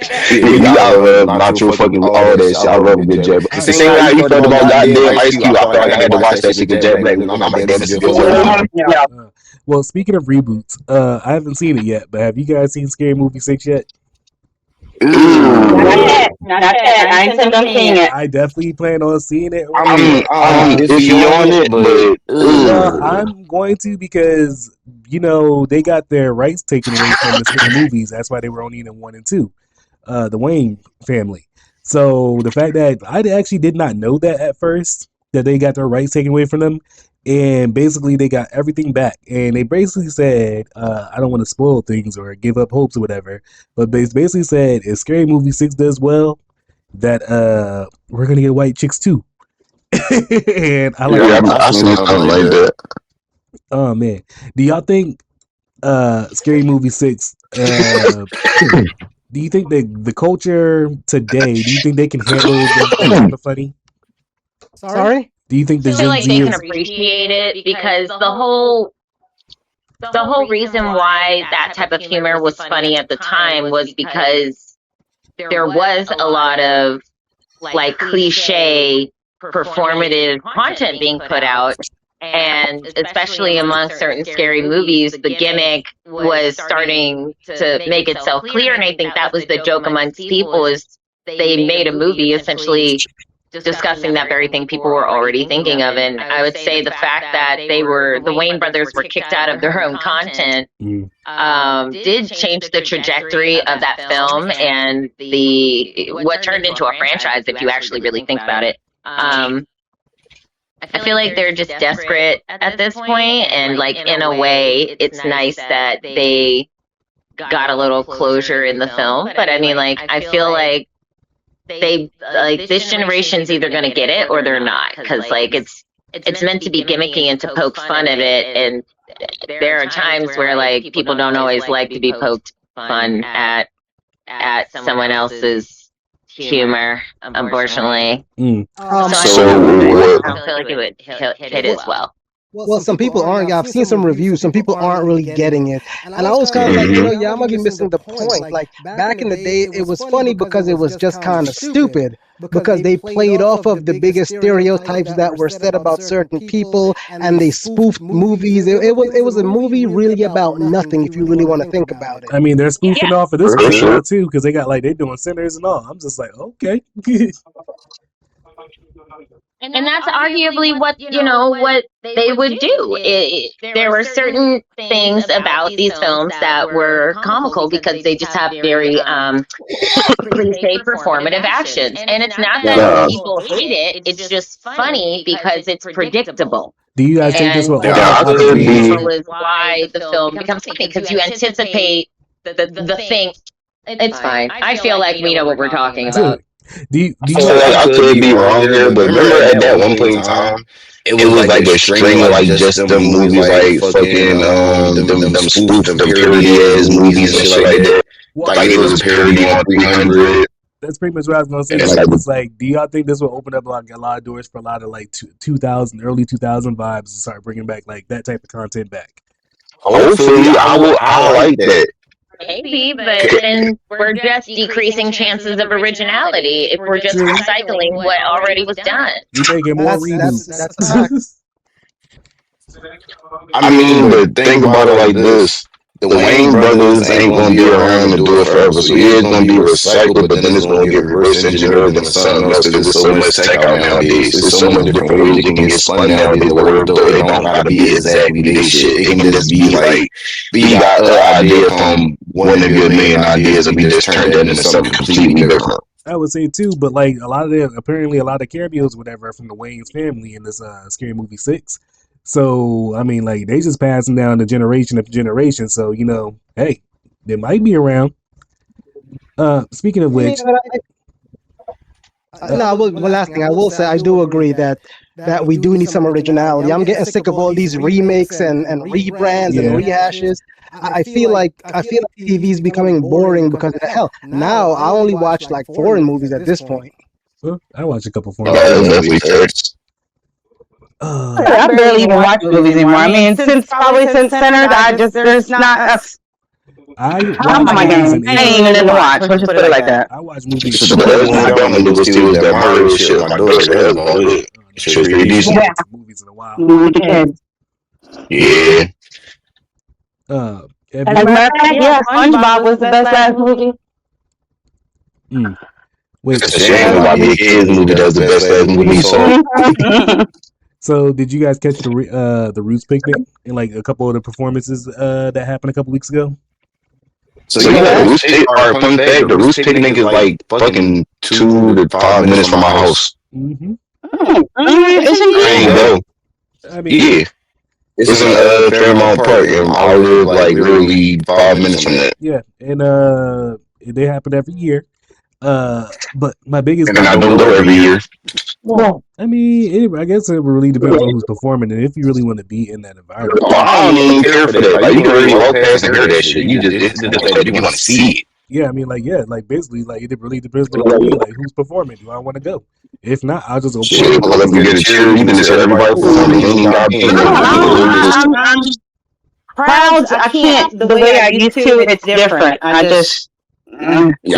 I love Nacho fucking all that shit. I love a good Jack Black. It's the same way how you felt about goddamn Ice Cube. I felt like I had to watch that shit with Jack Black. I'm like, damn, this is good. Well, speaking of reboots, I haven't seen it yet, but have you guys seen Scary Movie 6 yet? Not yet. I intend on seeing it. I definitely plan on seeing it. I'm iffy on it, but I'm going to because they got their rights taken away from the Scary movies. That's why they were only in 1 and 2. The Wayne family. So the fact that I actually did not know that at first, that they got their rights taken away from them, and basically they got everything back, and they basically said, I don't want to spoil things or give up hopes or whatever, but they basically said if Scary Movie 6 does well, that we're gonna get white chicks too. And I like I've seen something like that. Oh man, do y'all think Scary Movie 6? Do you think the culture today? Do you think they can handle the kind of funny? Sorry. Do you think the I feel like they can appreciate it because the whole reason why that type of humor was funny at the time was because there was a lot of like cliche performative content being put out, and especially among certain scary movies, the gimmick was starting to make itself clear, and I think that was the joke amongst people is they made a movie essentially discussing that very thing people were already thinking of. And I would say the fact that the Wayne brothers were kicked out of their own content did change the trajectory of that film and what turned into a franchise, if you actually really think about it. I feel like they're just desperate at this point, and like in a way it's nice that they got a little closure in the film. But I mean, like, I feel like this generation's either going to get it or they're not, because like it's meant to be gimmicky and to poke fun at it, and there are times where like people don't always like to be poked fun at someone else's humor, unfortunately. So I feel like it would hit as well. Well, some people aren't. I've seen some reviews. Some people aren't really getting it, and I was kind of like, I might be missing the point. Like back in the day, it was funny because it was just kind of stupid, because they played off of the biggest stereotypes that were said about certain people, and they spoofed movies. It was a movie really about nothing, if you really want to think about it. I mean, they're spoofing off of this show too, because they got like they're doing Sinners and all. I'm just like, okay. And that's arguably what what they would do. There were certain things about these films that were comical because they just have very cliche performative actions. And it's not that people hate it; it's just funny because it's predictable. Do you guys think this will? Is why the film becomes funny, because you anticipate the thing. It's fine. I feel like we know what we're talking about. I could be wrong here, but remember at that one point in time, it was like a string of like just the movies, like fucking them spoof, them parody ass movies and shit like that. Well, Like it was a parody on 300. that's pretty much what I was gonna say. And It's like, do y'all think this will open up like a lot of doors for a lot of like 2000, early 2000 vibes to start bringing back like that type of content back? hopefully, I like that. Maybe, but then we're just decreasing chances of originality if we're just recycling what already was done. You making more reboots. That's a fact. I mean, but think about it like this. The Wayne brothers ain't gonna be around to do it forever. So yeah, it's gonna be recycled, but then it's gonna get reverse engineered into something else because there's so much tech out nowadays. There's so much different ways you can get spun nowadays. Where it don't gotta be exactly this shit. It can just be like, we got an idea from one of your main ideas, and we just turned that into something completely different. I would say too, but like apparently a lot of cameos, whatever, from the Wayne's family in this Scary Movie 6. So I mean, like they just passing down the generation after generation. So hey, they might be around. Speaking of which, last thing I will say, I do agree that we do need some originality. I'm getting sick of all these remakes and rebrands and rehashes. I feel like TV is becoming boring because of the hell. Now I only watch like foreign movies at this point. I watch a couple foreign movies. I barely even watch movies anymore. I mean, since Centered, there's not. I'm on my game. I ain't even in the watch. Let's just put it like that. I watch movies. The last one I got into was too that Mario shit. My daughter has all it. Shit was pretty decent. Yeah. Movies in a while. With the kids. Yeah. As a matter of fact, yeah, SpongeBob was the best last movie. Wait, it's a shame about the kids movie. That was the best last movie. So, did you guys catch the Roots picnic and like a couple of the performances that happened a couple weeks ago? So the Roots picnic. Fun fact: the Roots picnic is like fucking 2 to 5 minutes from my house. Mm-hmm. I mean, yeah. It's in Fairmount Park, and I live like literally 5 minutes from that. Yeah, and they happen every year. But my biggest and I don't go every year. Well, I mean, I guess it really depends on who's performing and if you really want to be in that environment. I don't even care for that. Like, you can already walk past and hear that shit. It's just that you want to see it. Yeah, I mean, basically, it really depends on me, like who's performing. Do I want to go? If not, I'll just open. Shit, well, if you get a cheer, you can just hear everybody performing. Crowds, I can't. The way I used to, it's different. I just. And they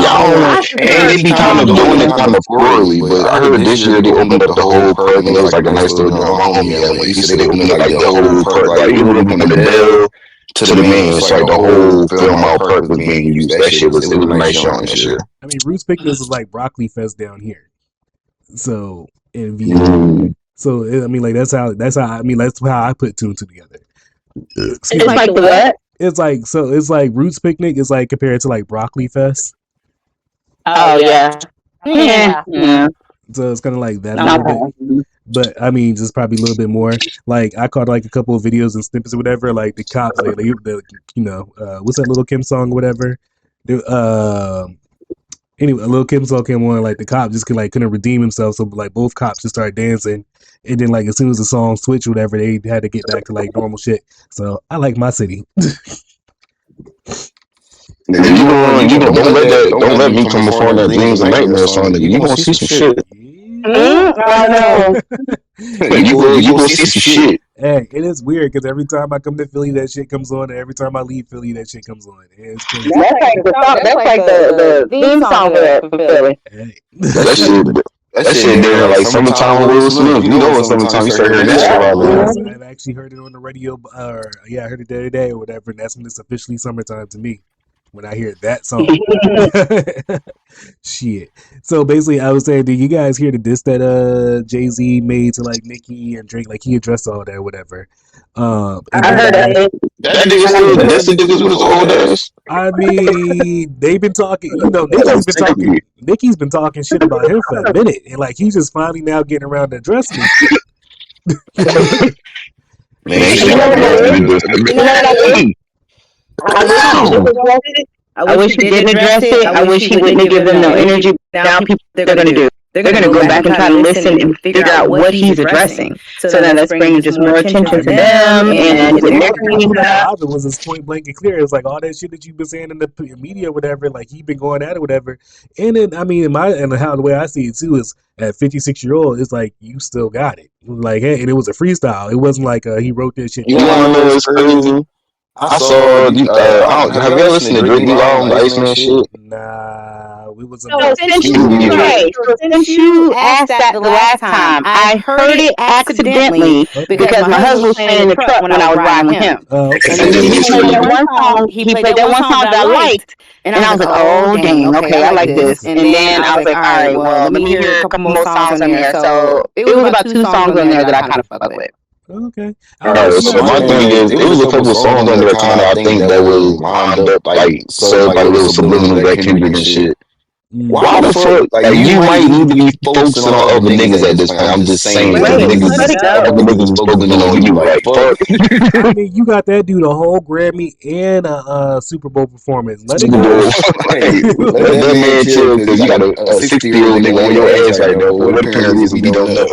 be kind of doing it kind of poorly, but I heard this year they opened up the whole park and it was like a nice little homie. And when you said they opened up like the whole park, like even from the bell to the main, it's like the whole Fairmount Park was being used. That shit was a nice showing this year. I mean, Roots Picnic is like Broccoli Fest down here. So in VA. So I mean, like that's how I put 2 and 2 together. It's like what? It's like Roots Picnic is like compared to like Broccoli Fest. Oh yeah. So it's kind of like that a little bit. But I mean, just probably a little bit more. Like I caught like a couple of videos and snippets or whatever. Like the cops, what's that Little Kim song or whatever? Anyway, a Little Kim song came on. Like the cop just couldn't redeem himself, so like both cops just started dancing. And then, like, as soon as the song switched or whatever, they had to get back to, like, normal shit. So, I like my city. Don't let me come before that Dreams and Nightmares song. You gonna see some shit. I know. You gonna see some shit. Hey, it is weird because every time I come to Philly, that shit comes on. And every time I leave Philly, that shit comes on. It's crazy. That's like the theme song for Philly. Hey. That shit there, like summertime with Will Smith. You know, in summertime you start hearing that shit. I've actually heard it on the radio, I heard it the other day or whatever, and that's when it's officially summertime to me. When I hear that song. Shit. So basically, I was saying, did you guys hear the diss that Jay-Z made to like Nicki and Drake? Like he addressed all that, whatever. I heard that. That nigga still dissing niggas with his old ass. I mean, they've been talking. Nicki's been talking shit about him for a minute, and like he's just finally now getting around to addressing shit. I wish he didn't address it. I wish he wouldn't give them no energy. Now people they're gonna do. they're going to go back and try to listen and figure out what he's addressing. So then that's bringing just more attention to them. And it was just point blank and clear. It's like all that shit that you've been saying in the media or whatever, like he been going at it, whatever. And then, I mean, the way I see it too is at 56-year-old, it's like you still got it. Like, hey, and it was a freestyle. It wasn't like he wrote that shit. You want to know what's crazy? I saw. Have you ever listened to Drake on the Iceman shit? Nah, we was. Since you asked that the last time, I heard it accidentally because my husband was playing in the truck when I was riding with him. He played that one song that I liked, and I was like, "Oh dang, okay, I like this." And then I was like, "All right, well, let me hear a couple more songs on there." So it was about 2 songs on there that I kind of fucked with. Okay. So my thing is, it was a couple of songs on there kind of I think that was lined up like so like little subliminal activity and shit. Why the fuck? Like you might need to be focusing on other niggas at this point. I'm just saying, other niggas focusing on you. Like fuck. I mean, you got that dude a whole Grammy and a Super Bowl performance. Let it go. Let that man chill because you got a 60-year-old nigga on your ass right now. For what apparent reason we don't know.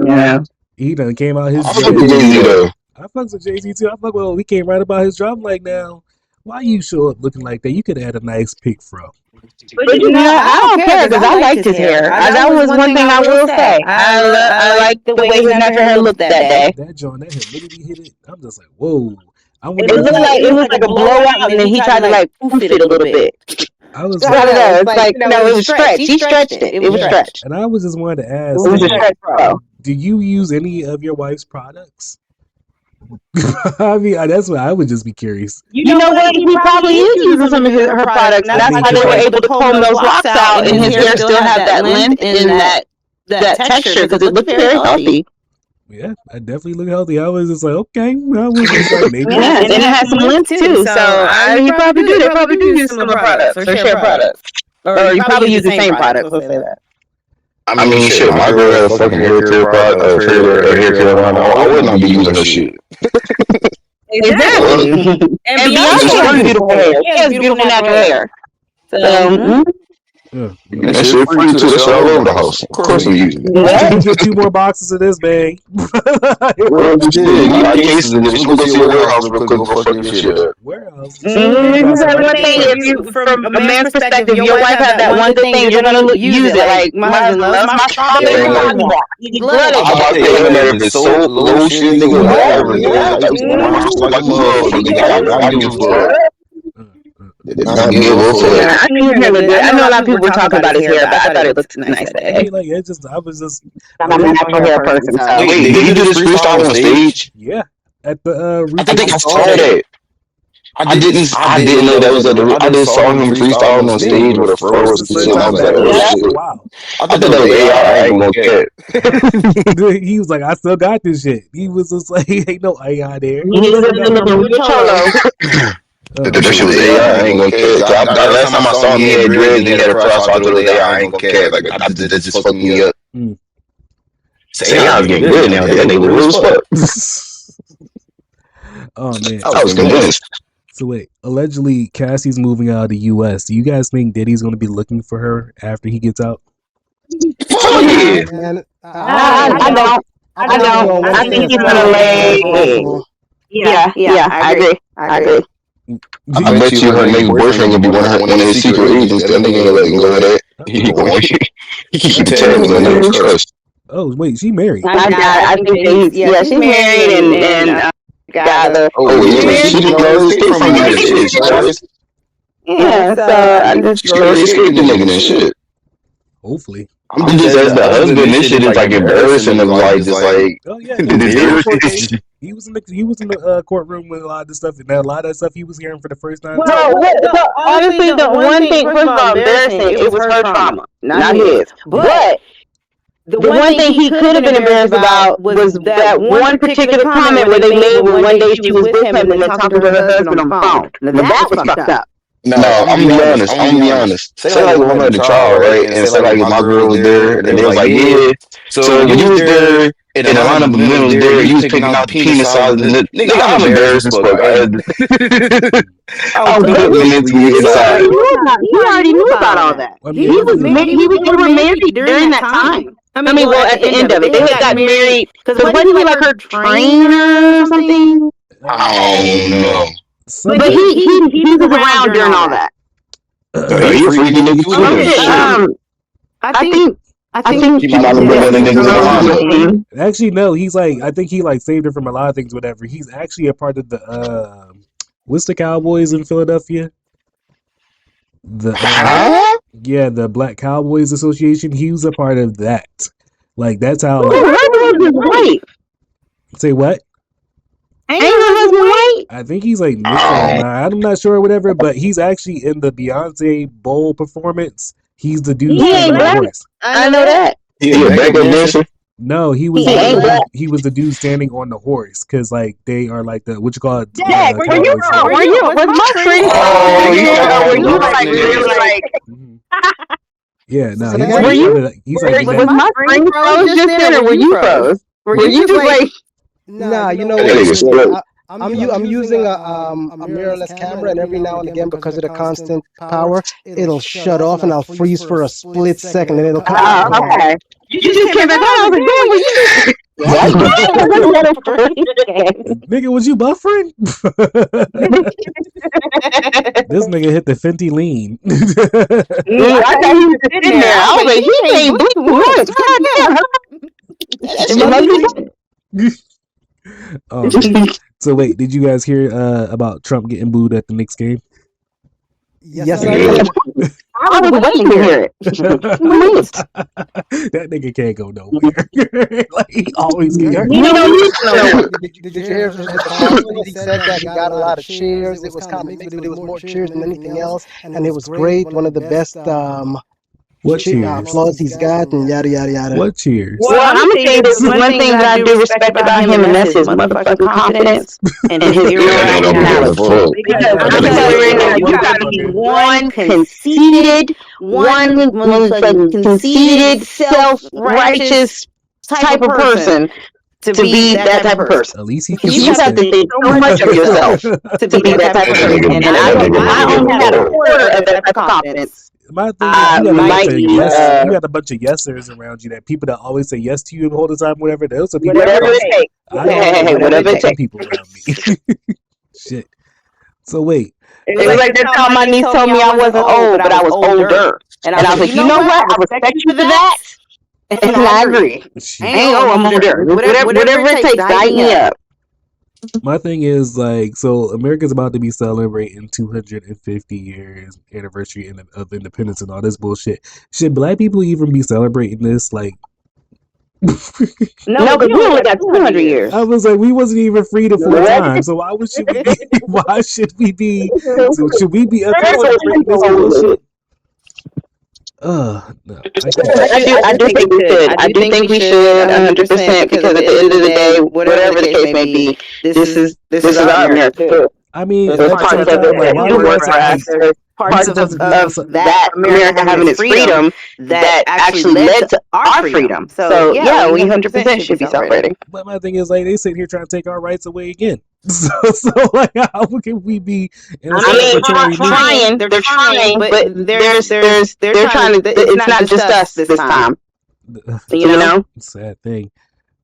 Yeah. He done came out his. I fuck with Jay-Z though. I fuck with Jay-Z too. We came right about his drum. Like now, why you show up looking like that? You could add a nice pic from. But you know, I don't care because I liked his hair. That was one thing I will say. I like the way his natural hair looked that day. That humidity hit it. I'm just like, whoa. It was like a blowout, and then he tried to like poof it a little bit. I was it was a stretch. He stretched it. It was stretched. And I was just wanted to ask, do you use any of your wife's products? I mean, that's why I would just be curious. You know what? He probably is using some of her products. That's why they were able to comb those locks out, and his hair still have that length and that texture because it looked very healthy. Yeah, I definitely look healthy. I was just like, okay, I was just like, maybe. Yeah, and it has some length too. So he probably do. They probably do use some of the products or share products, or you probably use the same products. Let's say that. I mean, shit. My girl had a fucking hair care product, hair care line. I would not be using her shit. Exactly. And Beyonce has beautiful hair. She has beautiful natural hair. So. That shit free too. That's all over the house. Of course I'm using it. Get 2 more boxes of this, man. Well, you got cases in this. You go see a warehouse real quick before fucking shit up. Warehouse? From a man's perspective, your wife has that one thing, you're going to use it. Like, my husband loves my strawberry. He loves it. I'm about to say, if it's soap, lotion, nigga, whatever. I know a lot of people were talking about his hair, but I thought it looked nice today. I'm a natural hair person. Wait, did you do this freestyle on stage? Yeah, at the. I think I saw that. I didn't know that was I just saw him freestyling on stage with a froze and shit. I was like, oh shit. Wow. I thought that was AI. I ain't gonna care. He was like, I still got this shit. He was just like, ain't no AI there. He was That shit was AI. I ain't gonna care. Last time I saw him, he had dreads and he had a fro, so I thought it was AI. I ain't gonna care. Like, that just fucked me up. Say AI was getting good now. That nigga was fuck. Oh man. I was convinced. So wait, allegedly Cassie's moving out of the U.S. Do you guys think Diddy's going to be looking for her after he gets out? Yeah. Man, I don't. I think he's going to lay. Yeah, I agree. I bet you her next boyfriend will be one of his secret agents. That nigga ain't letting go of that. He keep tabs on that trust. Oh wait, she married. I think she's married and got the. She didn't know escape from that shit. Yeah, so I just escaped the nigga and shit. Hopefully. I'm just as the husband. This shit is like embarrassing of like just like. Oh yeah. He was in the courtroom with a lot of the stuff, and a lot of that stuff he was hearing for the first time. Honestly, the one thing, first of all, embarrassing, it was her trauma, not his. But the one thing he could have been embarrassed about was that one particular comment where they made when one day she was with him and then talking to her husband on the phone. Now that was fucked up. No, I'm gonna be honest. Say like when I'm at the trial, right? And say like my girl was there, and they was like, yeah. So when you was there, In a line of millions there, you was picking out the penis size. Nigga, I'm embarrassed as fuck. I was looking into you inside. He already knew about all that. He was married. They were married during that time. I mean, well, at the end of it, they had got married. Because wasn't he like her trainer or something? I don't know. But he was around during all that. He freaky nigga too. I think he might have been one of the niggas around. Actually, no. He's like, I think he like saved her from a lot of things. Whatever. He's actually a part of the what's the Cowboys in Philadelphia? Yeah, the Black Cowboys Association. He was a part of that. Like that's how. Say what? Ain't her husband white? I think he's like mixed. I'm not sure, whatever. But he's actually in the Beyonce Bowl performance. He's the dude. He ain't black. I know that. He a backup dancer. No, he was the dude standing on the horse because like they are like the what you call it. Jack, were you was my friend? Were you like really like? Yeah, no. Were you? He's like was my friend froze just then, or were you froze? Were you just like? Nah, you know what? I'm using a mirrorless camera, and every now and again, because of the constant power, it'll shut off, and I'll freeze for a split second, and it'll come back. Okay. You just came back on. I was like, nigga, was you buffering? This nigga hit the Fenty lean. I thought he was sitting there. I was like, he ain't blue. So wait, did you guys hear about Trump getting booed at the Knicks game? Yes, I did. I was waiting to hear it. That nigga can't go nowhere. Like he always gets. Did you hear? He said that he got a lot of cheers. It was kind of mixed, but it was more cheers than anything else, and it was great. One of the best. What cheers? Applause he's got, and yada yada yada. What cheers? Well, I'm gonna say this one thing that I do respect about him, and that's his motherfucking confidence and his irrationality. Because I'm telling you right now, you gotta be one conceited, self-righteous type of person to be that type of person. At least he you just have to think so much of yourself to be that type of person. And I only had a quarter of that type of confidence. My thing is, you got a bunch of yesers around you, that people that always say yes to you the whole time, whatever. Those are people. Whatever it takes. Whatever it takes. People around me. Shit. So wait. It was like that time my niece told me I wasn't old, but I was older, and I was like, you know what? I respect you for that, and I agree. I'm older. Whatever it takes, light me up. My thing is like, so America's about to be celebrating 250 years anniversary of independence and all this bullshit. Should black people even be celebrating this? Like, no, because we only got 200 years. I was like, we wasn't even free to full time. So why should we be? Why should we be? So should we be up here celebrating this bullshit? No. I do think we should. I do think we should 100%, because at the end of the day, whatever the case may be, this is our America. I mean, parts of that America having its freedom that actually led to our freedom. So yeah, we 100% should be celebrating. But my thing is, like, they sit here trying to take our rights away again. So like, how can we be? They're trying, but they're trying to. It's not just us this time. You know, sad thing.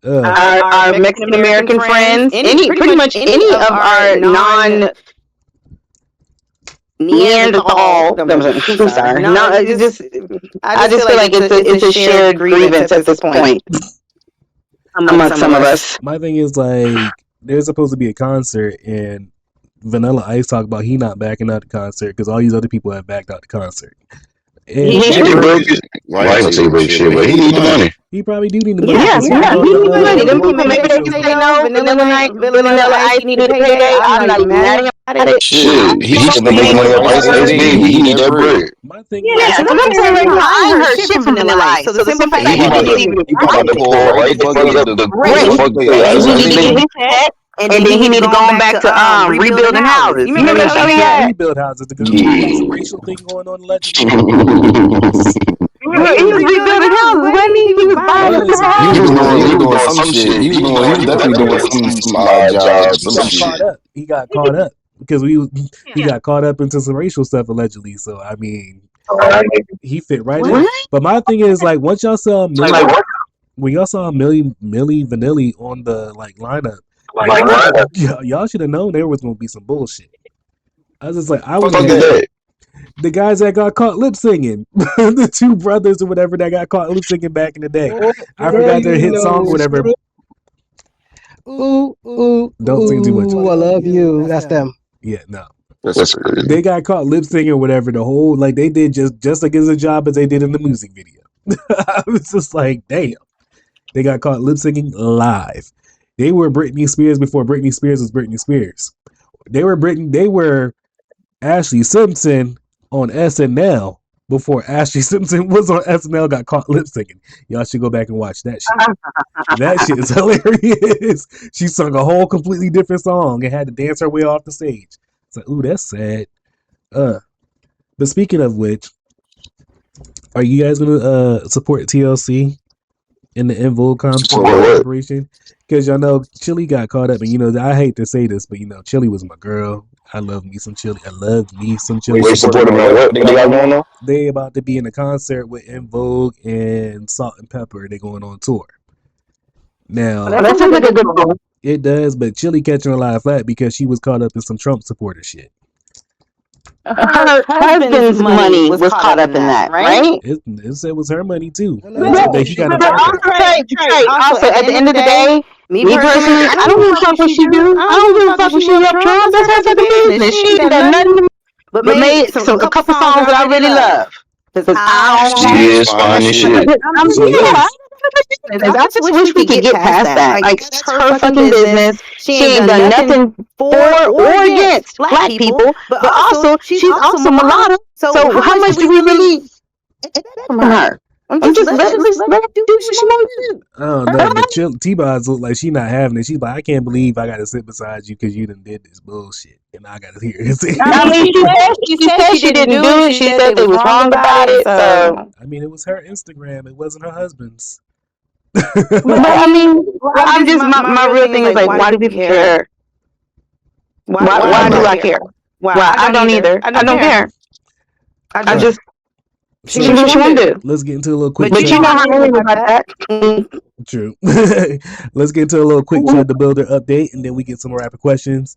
Our Mexican American friends, pretty much any of our Neanderthal. I'm sorry. No, I just feel like it's a shared grievance at this point among some of us. My thing is, like, there's supposed to be a concert, and Vanilla Ice talked about he not backing out the concert because all these other people have backed out the concert. He should break his. Well, I ain't say break shit, but he need the money. He probably do need the money. Yeah, he need the money. Them people, maybe they can say no. Vanilla Ice need to pay. I'm not even mad at it. Shit, he should be making money off Ice Ice Baby. He need that bread. My thing is, I'm saying right now, I ain't heard shit from Vanilla Ice. So the simple fact that he didn't even fuck the whole right, and then he need to go back to rebuilding houses. You remember that show he had? Rebuild houses. There's a racial thing going on allegedly. He was rebuilding houses, wasn't he? He was He was doing some shit. He was definitely doing some odd jobs, some shit. He got caught up because he got caught up into some racial stuff allegedly. So I mean, he fit right in. But my thing is like once y'all saw when y'all saw Millie Vanilli on the lineup, y'all should have known there was gonna be some bullshit. I was just like, I was the guys that got caught lip singing, the two brothers or whatever that got caught lip singing back in the day. I forgot their hit song or whatever. Ooh, ooh, don't sing too much. I love you. That's them. Yeah, no. That's crazy. They got caught lip singing or whatever. The whole they did just like as a job as they did in the music video. I was just like, damn. They got caught lip syncing live. They were Britney Spears before Britney Spears was Britney Spears. They were Ashley Simpson on SNL before Ashley Simpson was on SNL got caught lip syncing. Y'all should go back and watch that shit. That shit is hilarious. She sung a whole completely different song and had to dance her way off the stage. It's like, ooh, that's sad. But speaking of which, are you guys gonna support TLC in the En Vogue collaboration? Because y'all know Chili got caught up, and I hate to say this, but Chili was my girl. I love me some Chili. I love me some Chili. Wait, support them on what? They got going on? They about to be in a concert with En Vogue and Salt and Pepper. They going on tour. Now that sounds like a good one. It does, but Chili catching a lot of flack because she was caught up in some Trump supporter shit. Her husband's money was caught up in that, right? It was her money too. Also, at the end of the day, me personally, I don't give a fuck what she do. I don't give a fuck what she up Trump. That's her fucking business. She ain't done nothing but made a couple songs that I really love. She is fine as shit. I just wish we could get past that. Like, it's her fucking business. She ain't done nothing for or against black people, but also she's also mulatto. So how much do we really from her? I'm just let her do what she wants to do. I don't know, but T-Boz look like she not having it. She's like, I can't believe I got to sit beside you because you done did this bullshit, and I got to hear it. I mean, she said she didn't do it. She said they was wrong about it. So I mean, it was her Instagram. It wasn't her husband's. But I mean, I'm just my real thing is like, why do people care? Why do I care? Why I don't either. I don't care. I just. She do what she want to do. Let's get into a little quick. But you know how I feel about that. True. Let's get into a little quick Chud the Builder update, and then we get some rapid questions.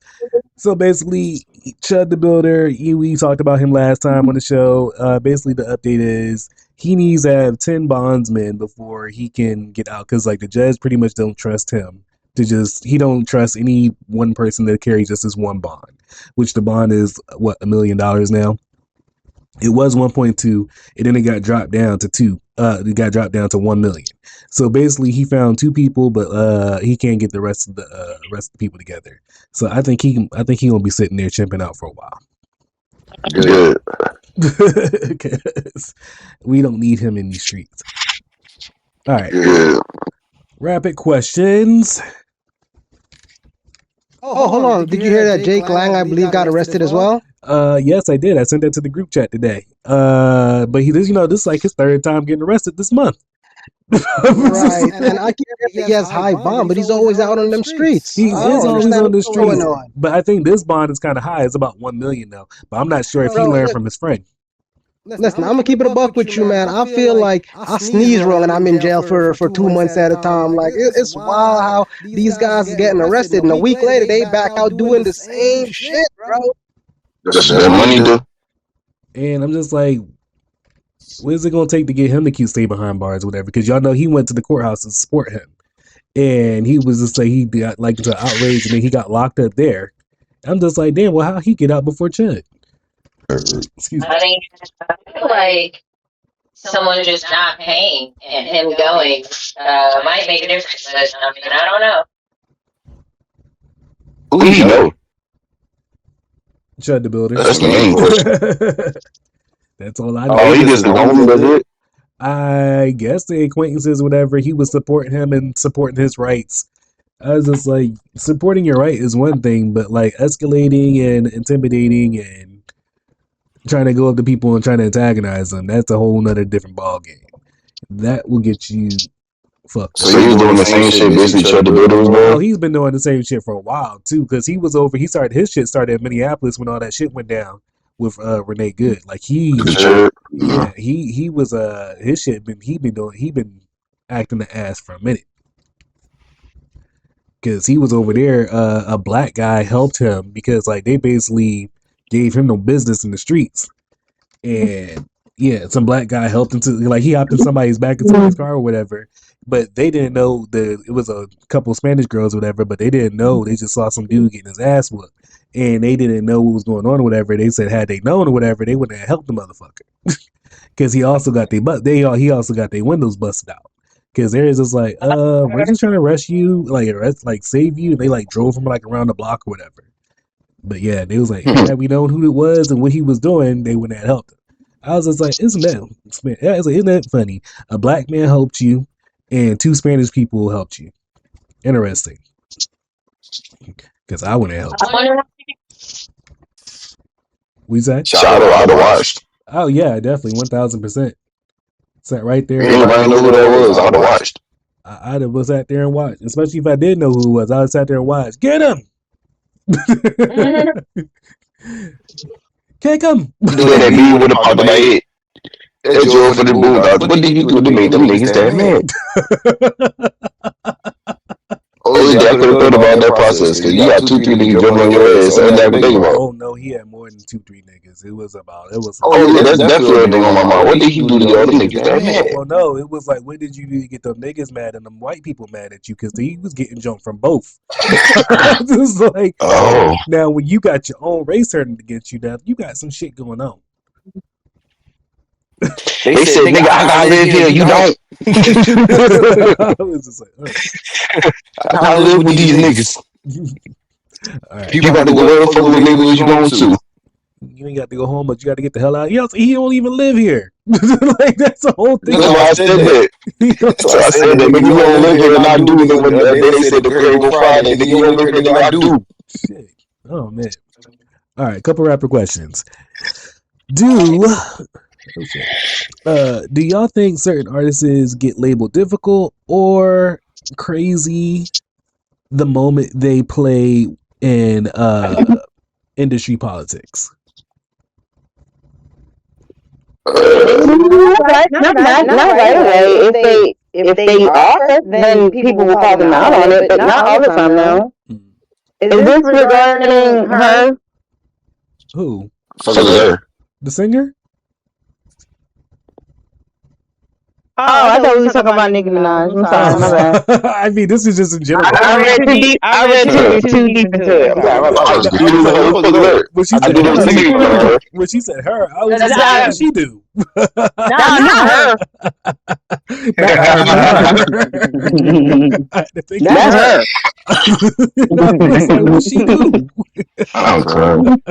So basically, Chud the Builder, we talked about him last time on the show. Basically, the update is he needs to have 10 bondsmen before he can get out, because the judge pretty much don't trust him. He don't trust any one person to carry just this one bond, which the bond is $1 million now. It was 1.2, and then it got dropped down to 2. It got dropped down to 1 million. So basically, he found 2 people, but he can't get the rest of the people together. So I think he gonna be sitting there chimping out for a while. Good. Because we don't need him in these streets. All right. Good. Rapid questions. Oh, hold on. Did you hear that Jake Lang, I believe, got arrested as well? Yes, I did. I sent that to the group chat today. But this is like his 3rd time getting arrested this month. Right. And I can't remember he has high bond, but he's always out on them streets. He is always on the streets. But I think this bond is kind of high. It's about 1 million now. But I'm not sure if he learned from his friend. Listen, I'm gonna keep it a buck with you, man. I feel like I sneeze wrong and I'm in jail for 2 months at a time. Like it's wild how these guys are getting arrested, and a week later they back out doing the same shit, bro. That's their money, though. And I'm just like, what is it gonna take to get him to stay behind bars or whatever? Because y'all know he went to the courthouse to support him, and he was just like he got into outrage, and then he got locked up there. I'm just like, damn. Well, how he get out before Chud? Excuse me. I mean, I feel like someone just not paying and him going might make a difference. But, I mean, I don't know. Who you know? Chud the Builder. That's the main question. That's all I know. Oh, he just known does it? I guess the acquaintances, whatever, he was supporting him and supporting his rights. I was just like, supporting your right is one thing, but escalating and intimidating and trying to go up to people and trying to antagonize them, that's a whole nother different ball game. That will get you Fuck. So he was doing the same shit basically Chuck the Builder was doing? Oh, he's been doing the same shit for a while too, because he started his shit started in Minneapolis when all that shit went down with Renee Good. Like he was his shit he been acting the ass for a minute. Because he was over there, a black guy helped him because like they basically gave him no business in the streets, and yeah, some black guy helped him to like he hopped in somebody's back of somebody's car or whatever, but they didn't know it was a couple Spanish girls or whatever, but they didn't know. They just saw some dude getting his ass whooped, and they didn't know what was going on or whatever. They said had they known or whatever, they wouldn't have helped the motherfucker because he also got he also got their windows busted out. Because they're just like, we're just trying to rush you, like save you. And they like drove him like around the block or whatever. But yeah, they was like, had we known who it was and what he was doing, they wouldn't have helped him. I was just like, isn't that funny? A black man helped you, and two Spanish people helped you. Interesting. Because I wouldn't have helped you. We said? Shout out to watched. Oh yeah, definitely 1000%. Sat right there. Anybody know who that was? I'd have watched. I'd have sat there and watched. Especially if I did know who it was. I would have sat there and watched. Get him! Kick him! That beat would have popped in my head. That joy for the Boondocks. What did you do to make them niggas that mad? Oh, yeah, I could have thought about that process. Because you got 2-3 niggas jumping on your ass. So that think about. Oh, no, he had more than 2-3 niggas. It was. Oh, yeah, that's definitely a thing on my mind. What did he do to the other niggas that mad? Well, no, it was like, what did you do to get them niggas mad and them white people mad at you? Because he was getting jumped from both. It's like, oh. Now, when you got your own race turning against you, now you got some shit going on. They said, nigga, I gotta live here. You don't. I was just like, I gotta live with these niggas. All right. You got to go wherever the fuck niggas you going to. You ain't got to go home, but you got to get the hell out. He don't even live here. Like that's the whole thing. That's why I said that. That's why I said that. Nigga, you don't live here and I do. They said the girl go Friday. Nigga, you don't live here and I do. Shit. Oh man. All right, couple rapid questions. Do y'all think certain artists get labeled difficult or crazy the moment they play in industry politics? Not right away. If they are, then people will call them out on it, but not all the time now. Is this regarding her? Who? Her. The singer? Oh, I thought we were talking about Nicki Minaj. I'm sorry, my bad. I mean, this is just in general. I read too deep into it. When she said her, I was just like, what did she do? Not her. Not her. What she do? I'm crying.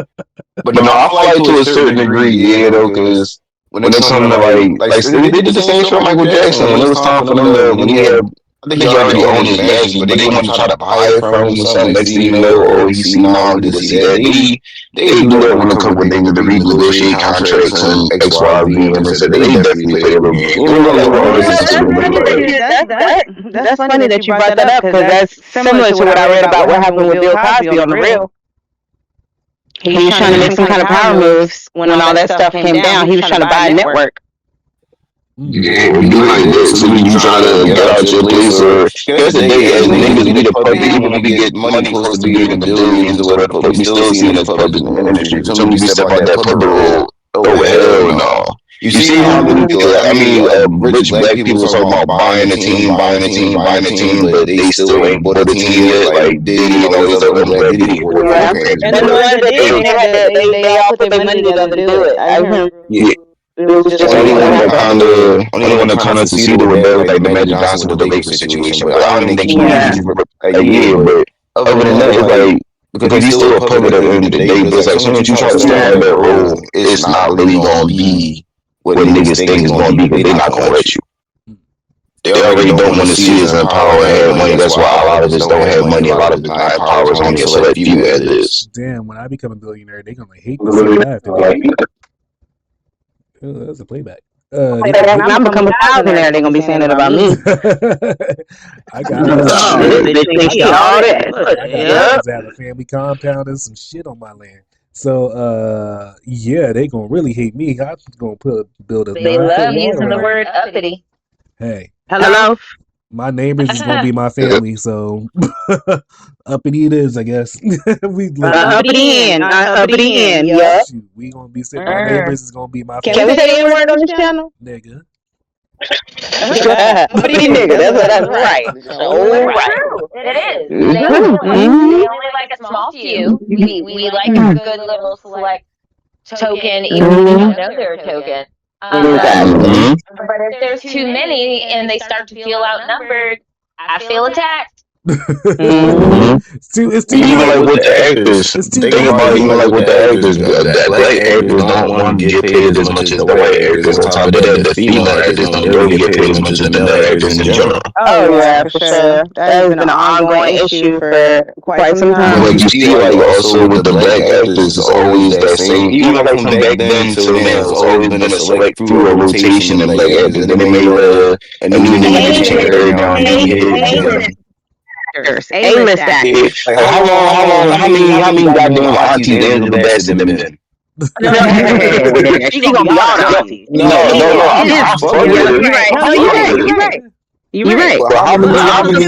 But no, I feel like to a certain degree, yeah, though, because when it's something like they did the same shit with Michael Jackson when it was time for them to, when he had, I think he already owned his magic, but they want to try to buy it from him or something. Next thing you know, oh, he's seen now, he did this, that. They do that when a couple of things to renegotiate contracts and X, Y, Z, and they said they definitely play a little bit. That's funny that you brought that up because that's similar to what I read about what happened with Bill Cosby on The Real. He was trying to make some kind of power moves when all that stuff came down. He was trying to buy a network. Yeah, we do like that. So when you try to get out your place, or here's the day, as niggas, we the public, even when we get money close to being in the billions or whatever, but we still seen as public in the industry. So when we step out that public road, oh hell no. You see how rich black people talking about buying a team, but they still ain't bought a team yet. Like Diddy and all these other black Diddy. And the ones that did, they all put their money together to do it. Yeah. Only one to kind of succeeded with that, like the Magic Johnson with the Lakers situation, but I don't even think he but other than that, it's like, because he's still a public at the end of the day, but it's like, as soon as you try to stand in that role, it's not really going to be what niggas think it's going to be, because they're not going to let you. They already don't want to see us in power and have money. That's why a lot of us don't have money. A lot of us not in power. It's only a select few as is. Damn, when I become a billionaire, they're going to hate me so bad. Oh, that's a playback. They When don't I become a thousandaire, they're gonna be saying it about me. I got all that. I got plans to have a family compound and some shit on my land. So yeah, they gonna really hate me. I'm gonna build a They 9-foot love wall using the around word uppity. Hey, Hello. my neighbors is gonna be my family, so uppity it is, I guess. Uppity in. Yup. Shoot, we gonna be sitting. My neighbors is gonna be my Can family. we say the N word on this channel? Nigga. Uppity nigga. That's right. So right. True. It is. Mhm. They only like a small few. We like a good little select token, even if we don't know they're a token. Mhm. But if there's too many and they start to feel outnumbered, I feel attacked. It's too Even much. like with the actors, It's too think much. about it, even like with the actors, that black actors don't want to get paid as much as the white actors. On top of that, the female actors don't really get paid as much as the male actors in general. Oh yeah, for sure. That has been an ongoing issue for quite some But time. like you see, like also with the black actors, it's always that same. Even like from back then till now, it's always been a select few, a rotation of black actors. Then they may let a new nigga change every now and then. A-list actors. Like how many goddamn aunties Angela Bassett them in? She gonna be all the aunties. No, I'm fucking with her. You're right. No, you're right. You're right. But how many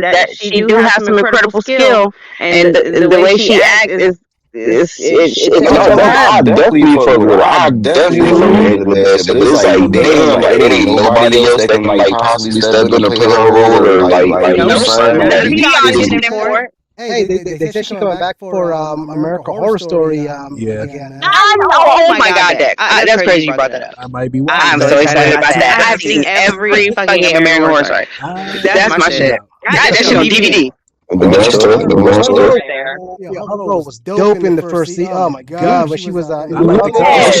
that she do have some incredible skill, and the way she acts is I definitely fuck with her. I definitely fuck with Angela Bassett. But it's like, damn, like it ain't nobody else that can like possibly step in and play her role or like do something. Hey, they said she's coming back for American Horror Story. Yeah. Again. Oh my god, that's crazy you brought that up. I might be I'm so excited about that. I've seen every fucking American Horror Story. That's my shit. That shit on DVD. Her role was dope in the first season. Oh my god, when she was She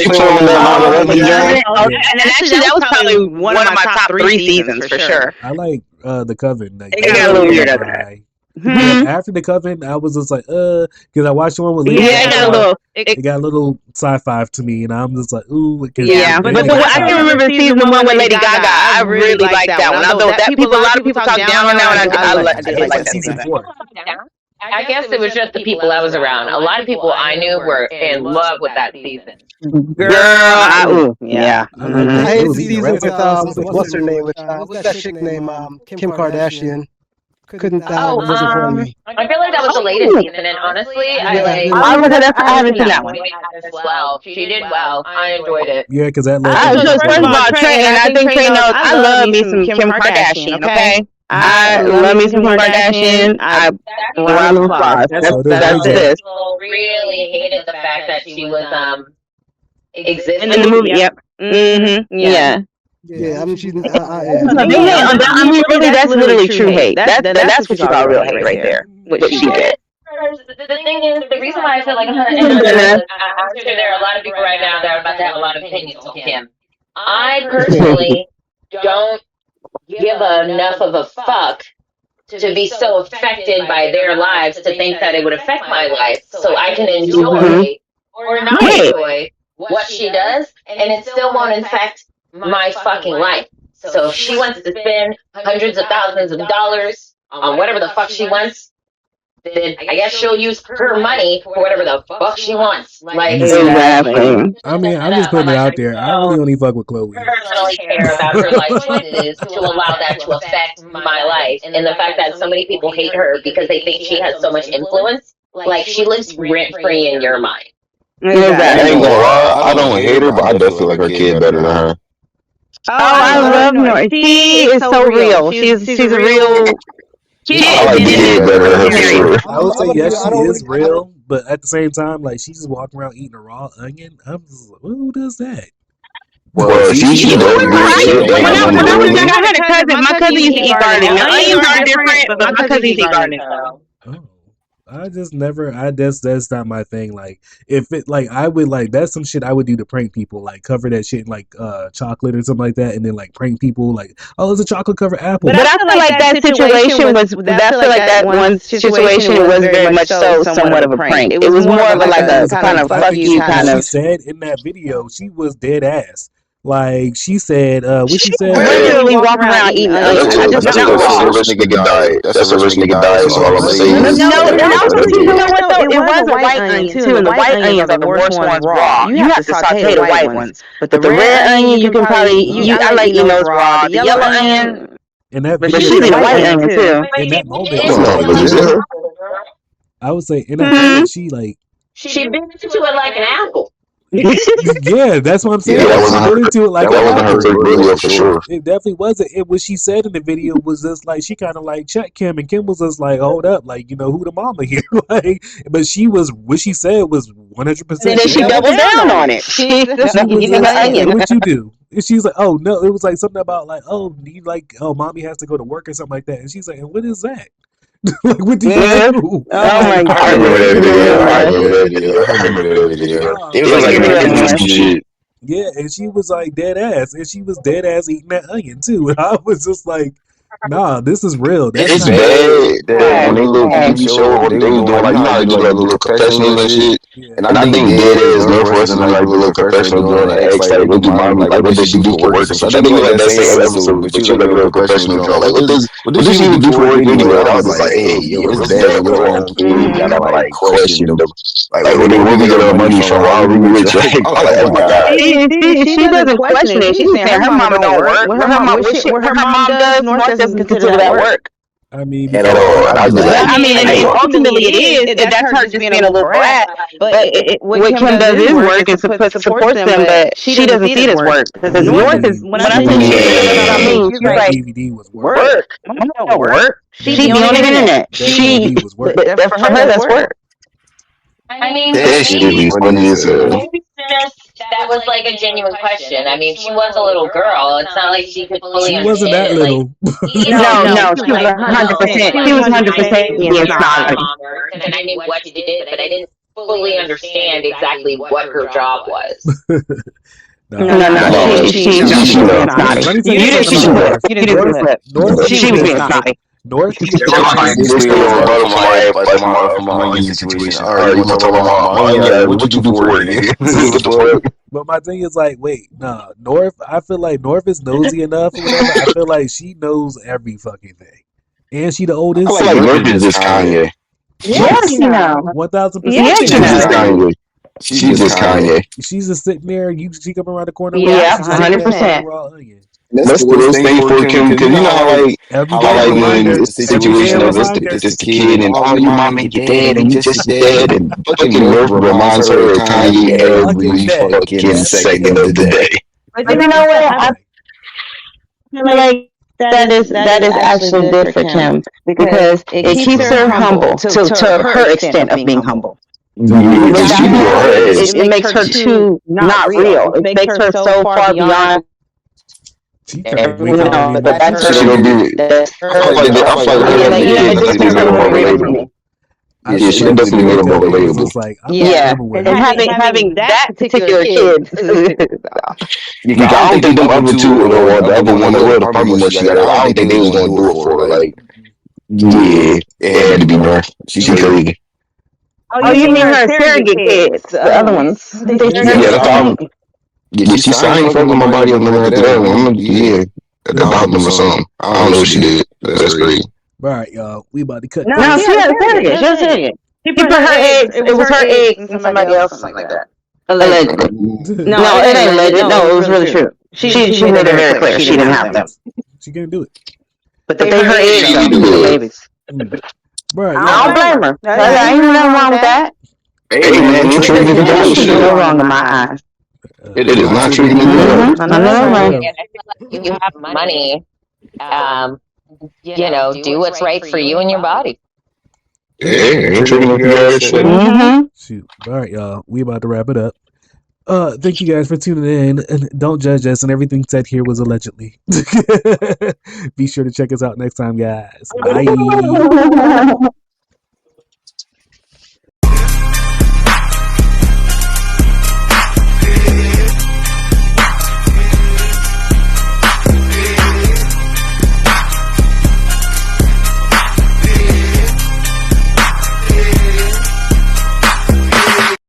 played in that and actually that was probably one of my top 3 seasons for sure. I like The Coven. Like, It got a little weird after that. Yeah, after The Coven, I was just like, because I watched the one with Lady Gaga. It got a little sci-fi to me, and I'm just like, ooh. Yeah, but I can remember season 1 with Lady Gaga. I really liked that one. Although a lot of people talk down on that one, I like that season 4. I guess it was just the people I was around. A lot of people I knew were in love with that season. Girl, yeah. I hate the season with what's her name? What's that chick name? Kim Kardashian. Wasn't for me. I feel like that was the latest season, and honestly, I haven't seen that one. Well, she did well. I enjoyed it. Yeah, because that. First of all, Trey, and I think Trey knows I love me some Kim Kardashian. Okay, I love me some Kim Kardashian. I round of applause. That's it. People really hated the fact that she was existing in the movie. Yep. Yeah. Yeah, I mean, she's. Really, that's literally true hate. That's what you call real hate right there. What she did. The thing is, the reason why I feel like I'm sure there are a lot of people right now that are about to have a lot of opinions on Kim. I personally don't give enough of a fuck to be so affected by their lives to think that it would affect my life, so I can enjoy or not enjoy what she does, and it still won't affect my fucking life. So if she wants to spend hundreds of thousands of dollars on whatever the fuck she wants, then I guess she'll use her money for whatever the fuck she wants. Like, exactly. I mean, I'm just putting it out there. I really only fuck with Chloe. I personally care about her life choices to allow that to affect my life, and the fact that so many people hate her because they think she has so much influence. Like, she lives rent free in your mind. I ain't gonna lie, I don't hate her, but I definitely feel like her kid better than her. Oh, I love Nori. She is so real. She's a real. I like the kid better than her for sure. I would say yes, she is real, but at the same time, like, she's just walking around eating a raw onion. I'm just like, who does that? Well, she does good shit. When I was young, I had a cousin. My cousin used to eat garlic. Now, onions are different, but my cousin used to eat garlic. I just never. That's not my thing. Like, if it, like, I would, like, that's some shit I would do to prank people. Like, cover that shit in, like, chocolate or something like that, and then, like, prank people. Like, oh, it's a chocolate covered apple. But I feel like that situation was. I feel like that one situation was very much so somewhat of a prank. It was more of a, like, a kind of fuck you kind of. She said in that video she was dead ass. Like she said, what she said? Regularly walking around eating onions. That's a rich nigga diet. That's a rich nigga diet. So all I'm saying is, No, and also, you know what though? It was a white onion too, and the white onions are the worst ones raw. You have to saute the white ones, but the red onion you can probably. I like eating those raw. The yellow onion, and that but she's eating the white onion too. In that moment, I would say in that moment, she bit into it like an apple. yeah, that's what I'm saying. Yeah, she bit into it like that wasn't her take video for sure. It definitely wasn't. It what she said in the video was just like she kind of like checked Kim, and Kim was just like, "Hold up, like who the mama here?" Like, but she was what she said was 100%. And then she doubled down on it. She was like, what you do? And she's like, "Oh no," it was like something about like, "Oh, you like, oh, mommy has to go to work or something like that," and she's like, "And what is that?" Like, what do you do? Oh my God! I remember that video. It was like shit. Yeah, and she was like dead ass, and she was dead ass eating that onion too. And I was just like, "Nah, this is real." It's bad. When they little TV show, they was doing like little confessional and shit. And I think dead ass North Western like a little confessional doing an X like what do mommy like what does she do for work? So I think like that same episode, but you like a little confessional joint. Like what does she even do for work anyway? And I was just like, hey, yo, it's bad when your own kid gotta like question them. Like where we get our money from? Why are we rich? Like, oh my God. She doesn't question it. She's saying her mama don't work. What her mom does, North doesn't consider that work. I mean, at all. And ultimately it is. That's her just being a little brat. But what Kim does is work and supports them, but she doesn't see it as work. Because North is, when I say she's like, DVD was work. Mama don't work. She's the only internet. But for her, that's work. I mean, that shit is funny as hell. That was like a genuine question. I mean, she was a little girl. It's not like she could fully understand. She wasn't that little. No, she was 100%. She was 100% being snotty. And I knew what she did, but I didn't fully understand exactly what her job was. No. She was snotty. You didn't flip. She was being snotty. North. Situation. All right, you want to talk about money? What you do for work? But my thing is like, wait, nah, North. I feel like North is nosy enough. Or whatever. I feel like she knows every fucking thing, and she the oldest. I feel like North is just Kanye. Yes, you know. 1000%. Yes, you know. She's just Kanye. She's just sitting there. She come around the corner. Yeah, 100%. That's the worst thing for Kim, because you know how when the situation of this kid and oh, your mom and your dad and you just dead and fucking North reminds her of Kanye every fucking second of the day. But you know what? I feel like that is actually good for Kim because it keeps her humble to her extent of being humble. It makes her too not real. It makes her so far beyond. She gonna do it. Yeah, she can definitely make it more relatable. And having that particular kid, I don't think them other two or the other one that the probably what she got. I don't think they was gonna do it for her. Like, yeah, it had to be her. She crazy. Oh, you mean her surrogate kids? The other ones? Yeah, she signed for my body on that one. Yeah, adopt them or something. I don't know what she did. That's crazy. All right, y'all. We about to cut. No, she had a surrogate. She had a surrogate. She put her eggs. It was her eggs and somebody else, something like that. Allegedly. No, it ain't alleged. No, it was really true. She made it very clear. She didn't have them. She couldn't do it. But they her eggs. She do the babies. Right. I don't blame her. Ain't nothing wrong with that. Hey man, you treating the dog. She's no wrong in my eyes. It is not treating the dog. You have money. Do what's right for you and your body. Yeah, ain't treating the shit. Shoot. All right, y'all. We about to wrap it up. Thank you guys for tuning in, and don't judge us, and everything said here was allegedly. Be sure to check us out next time, guys. Bye.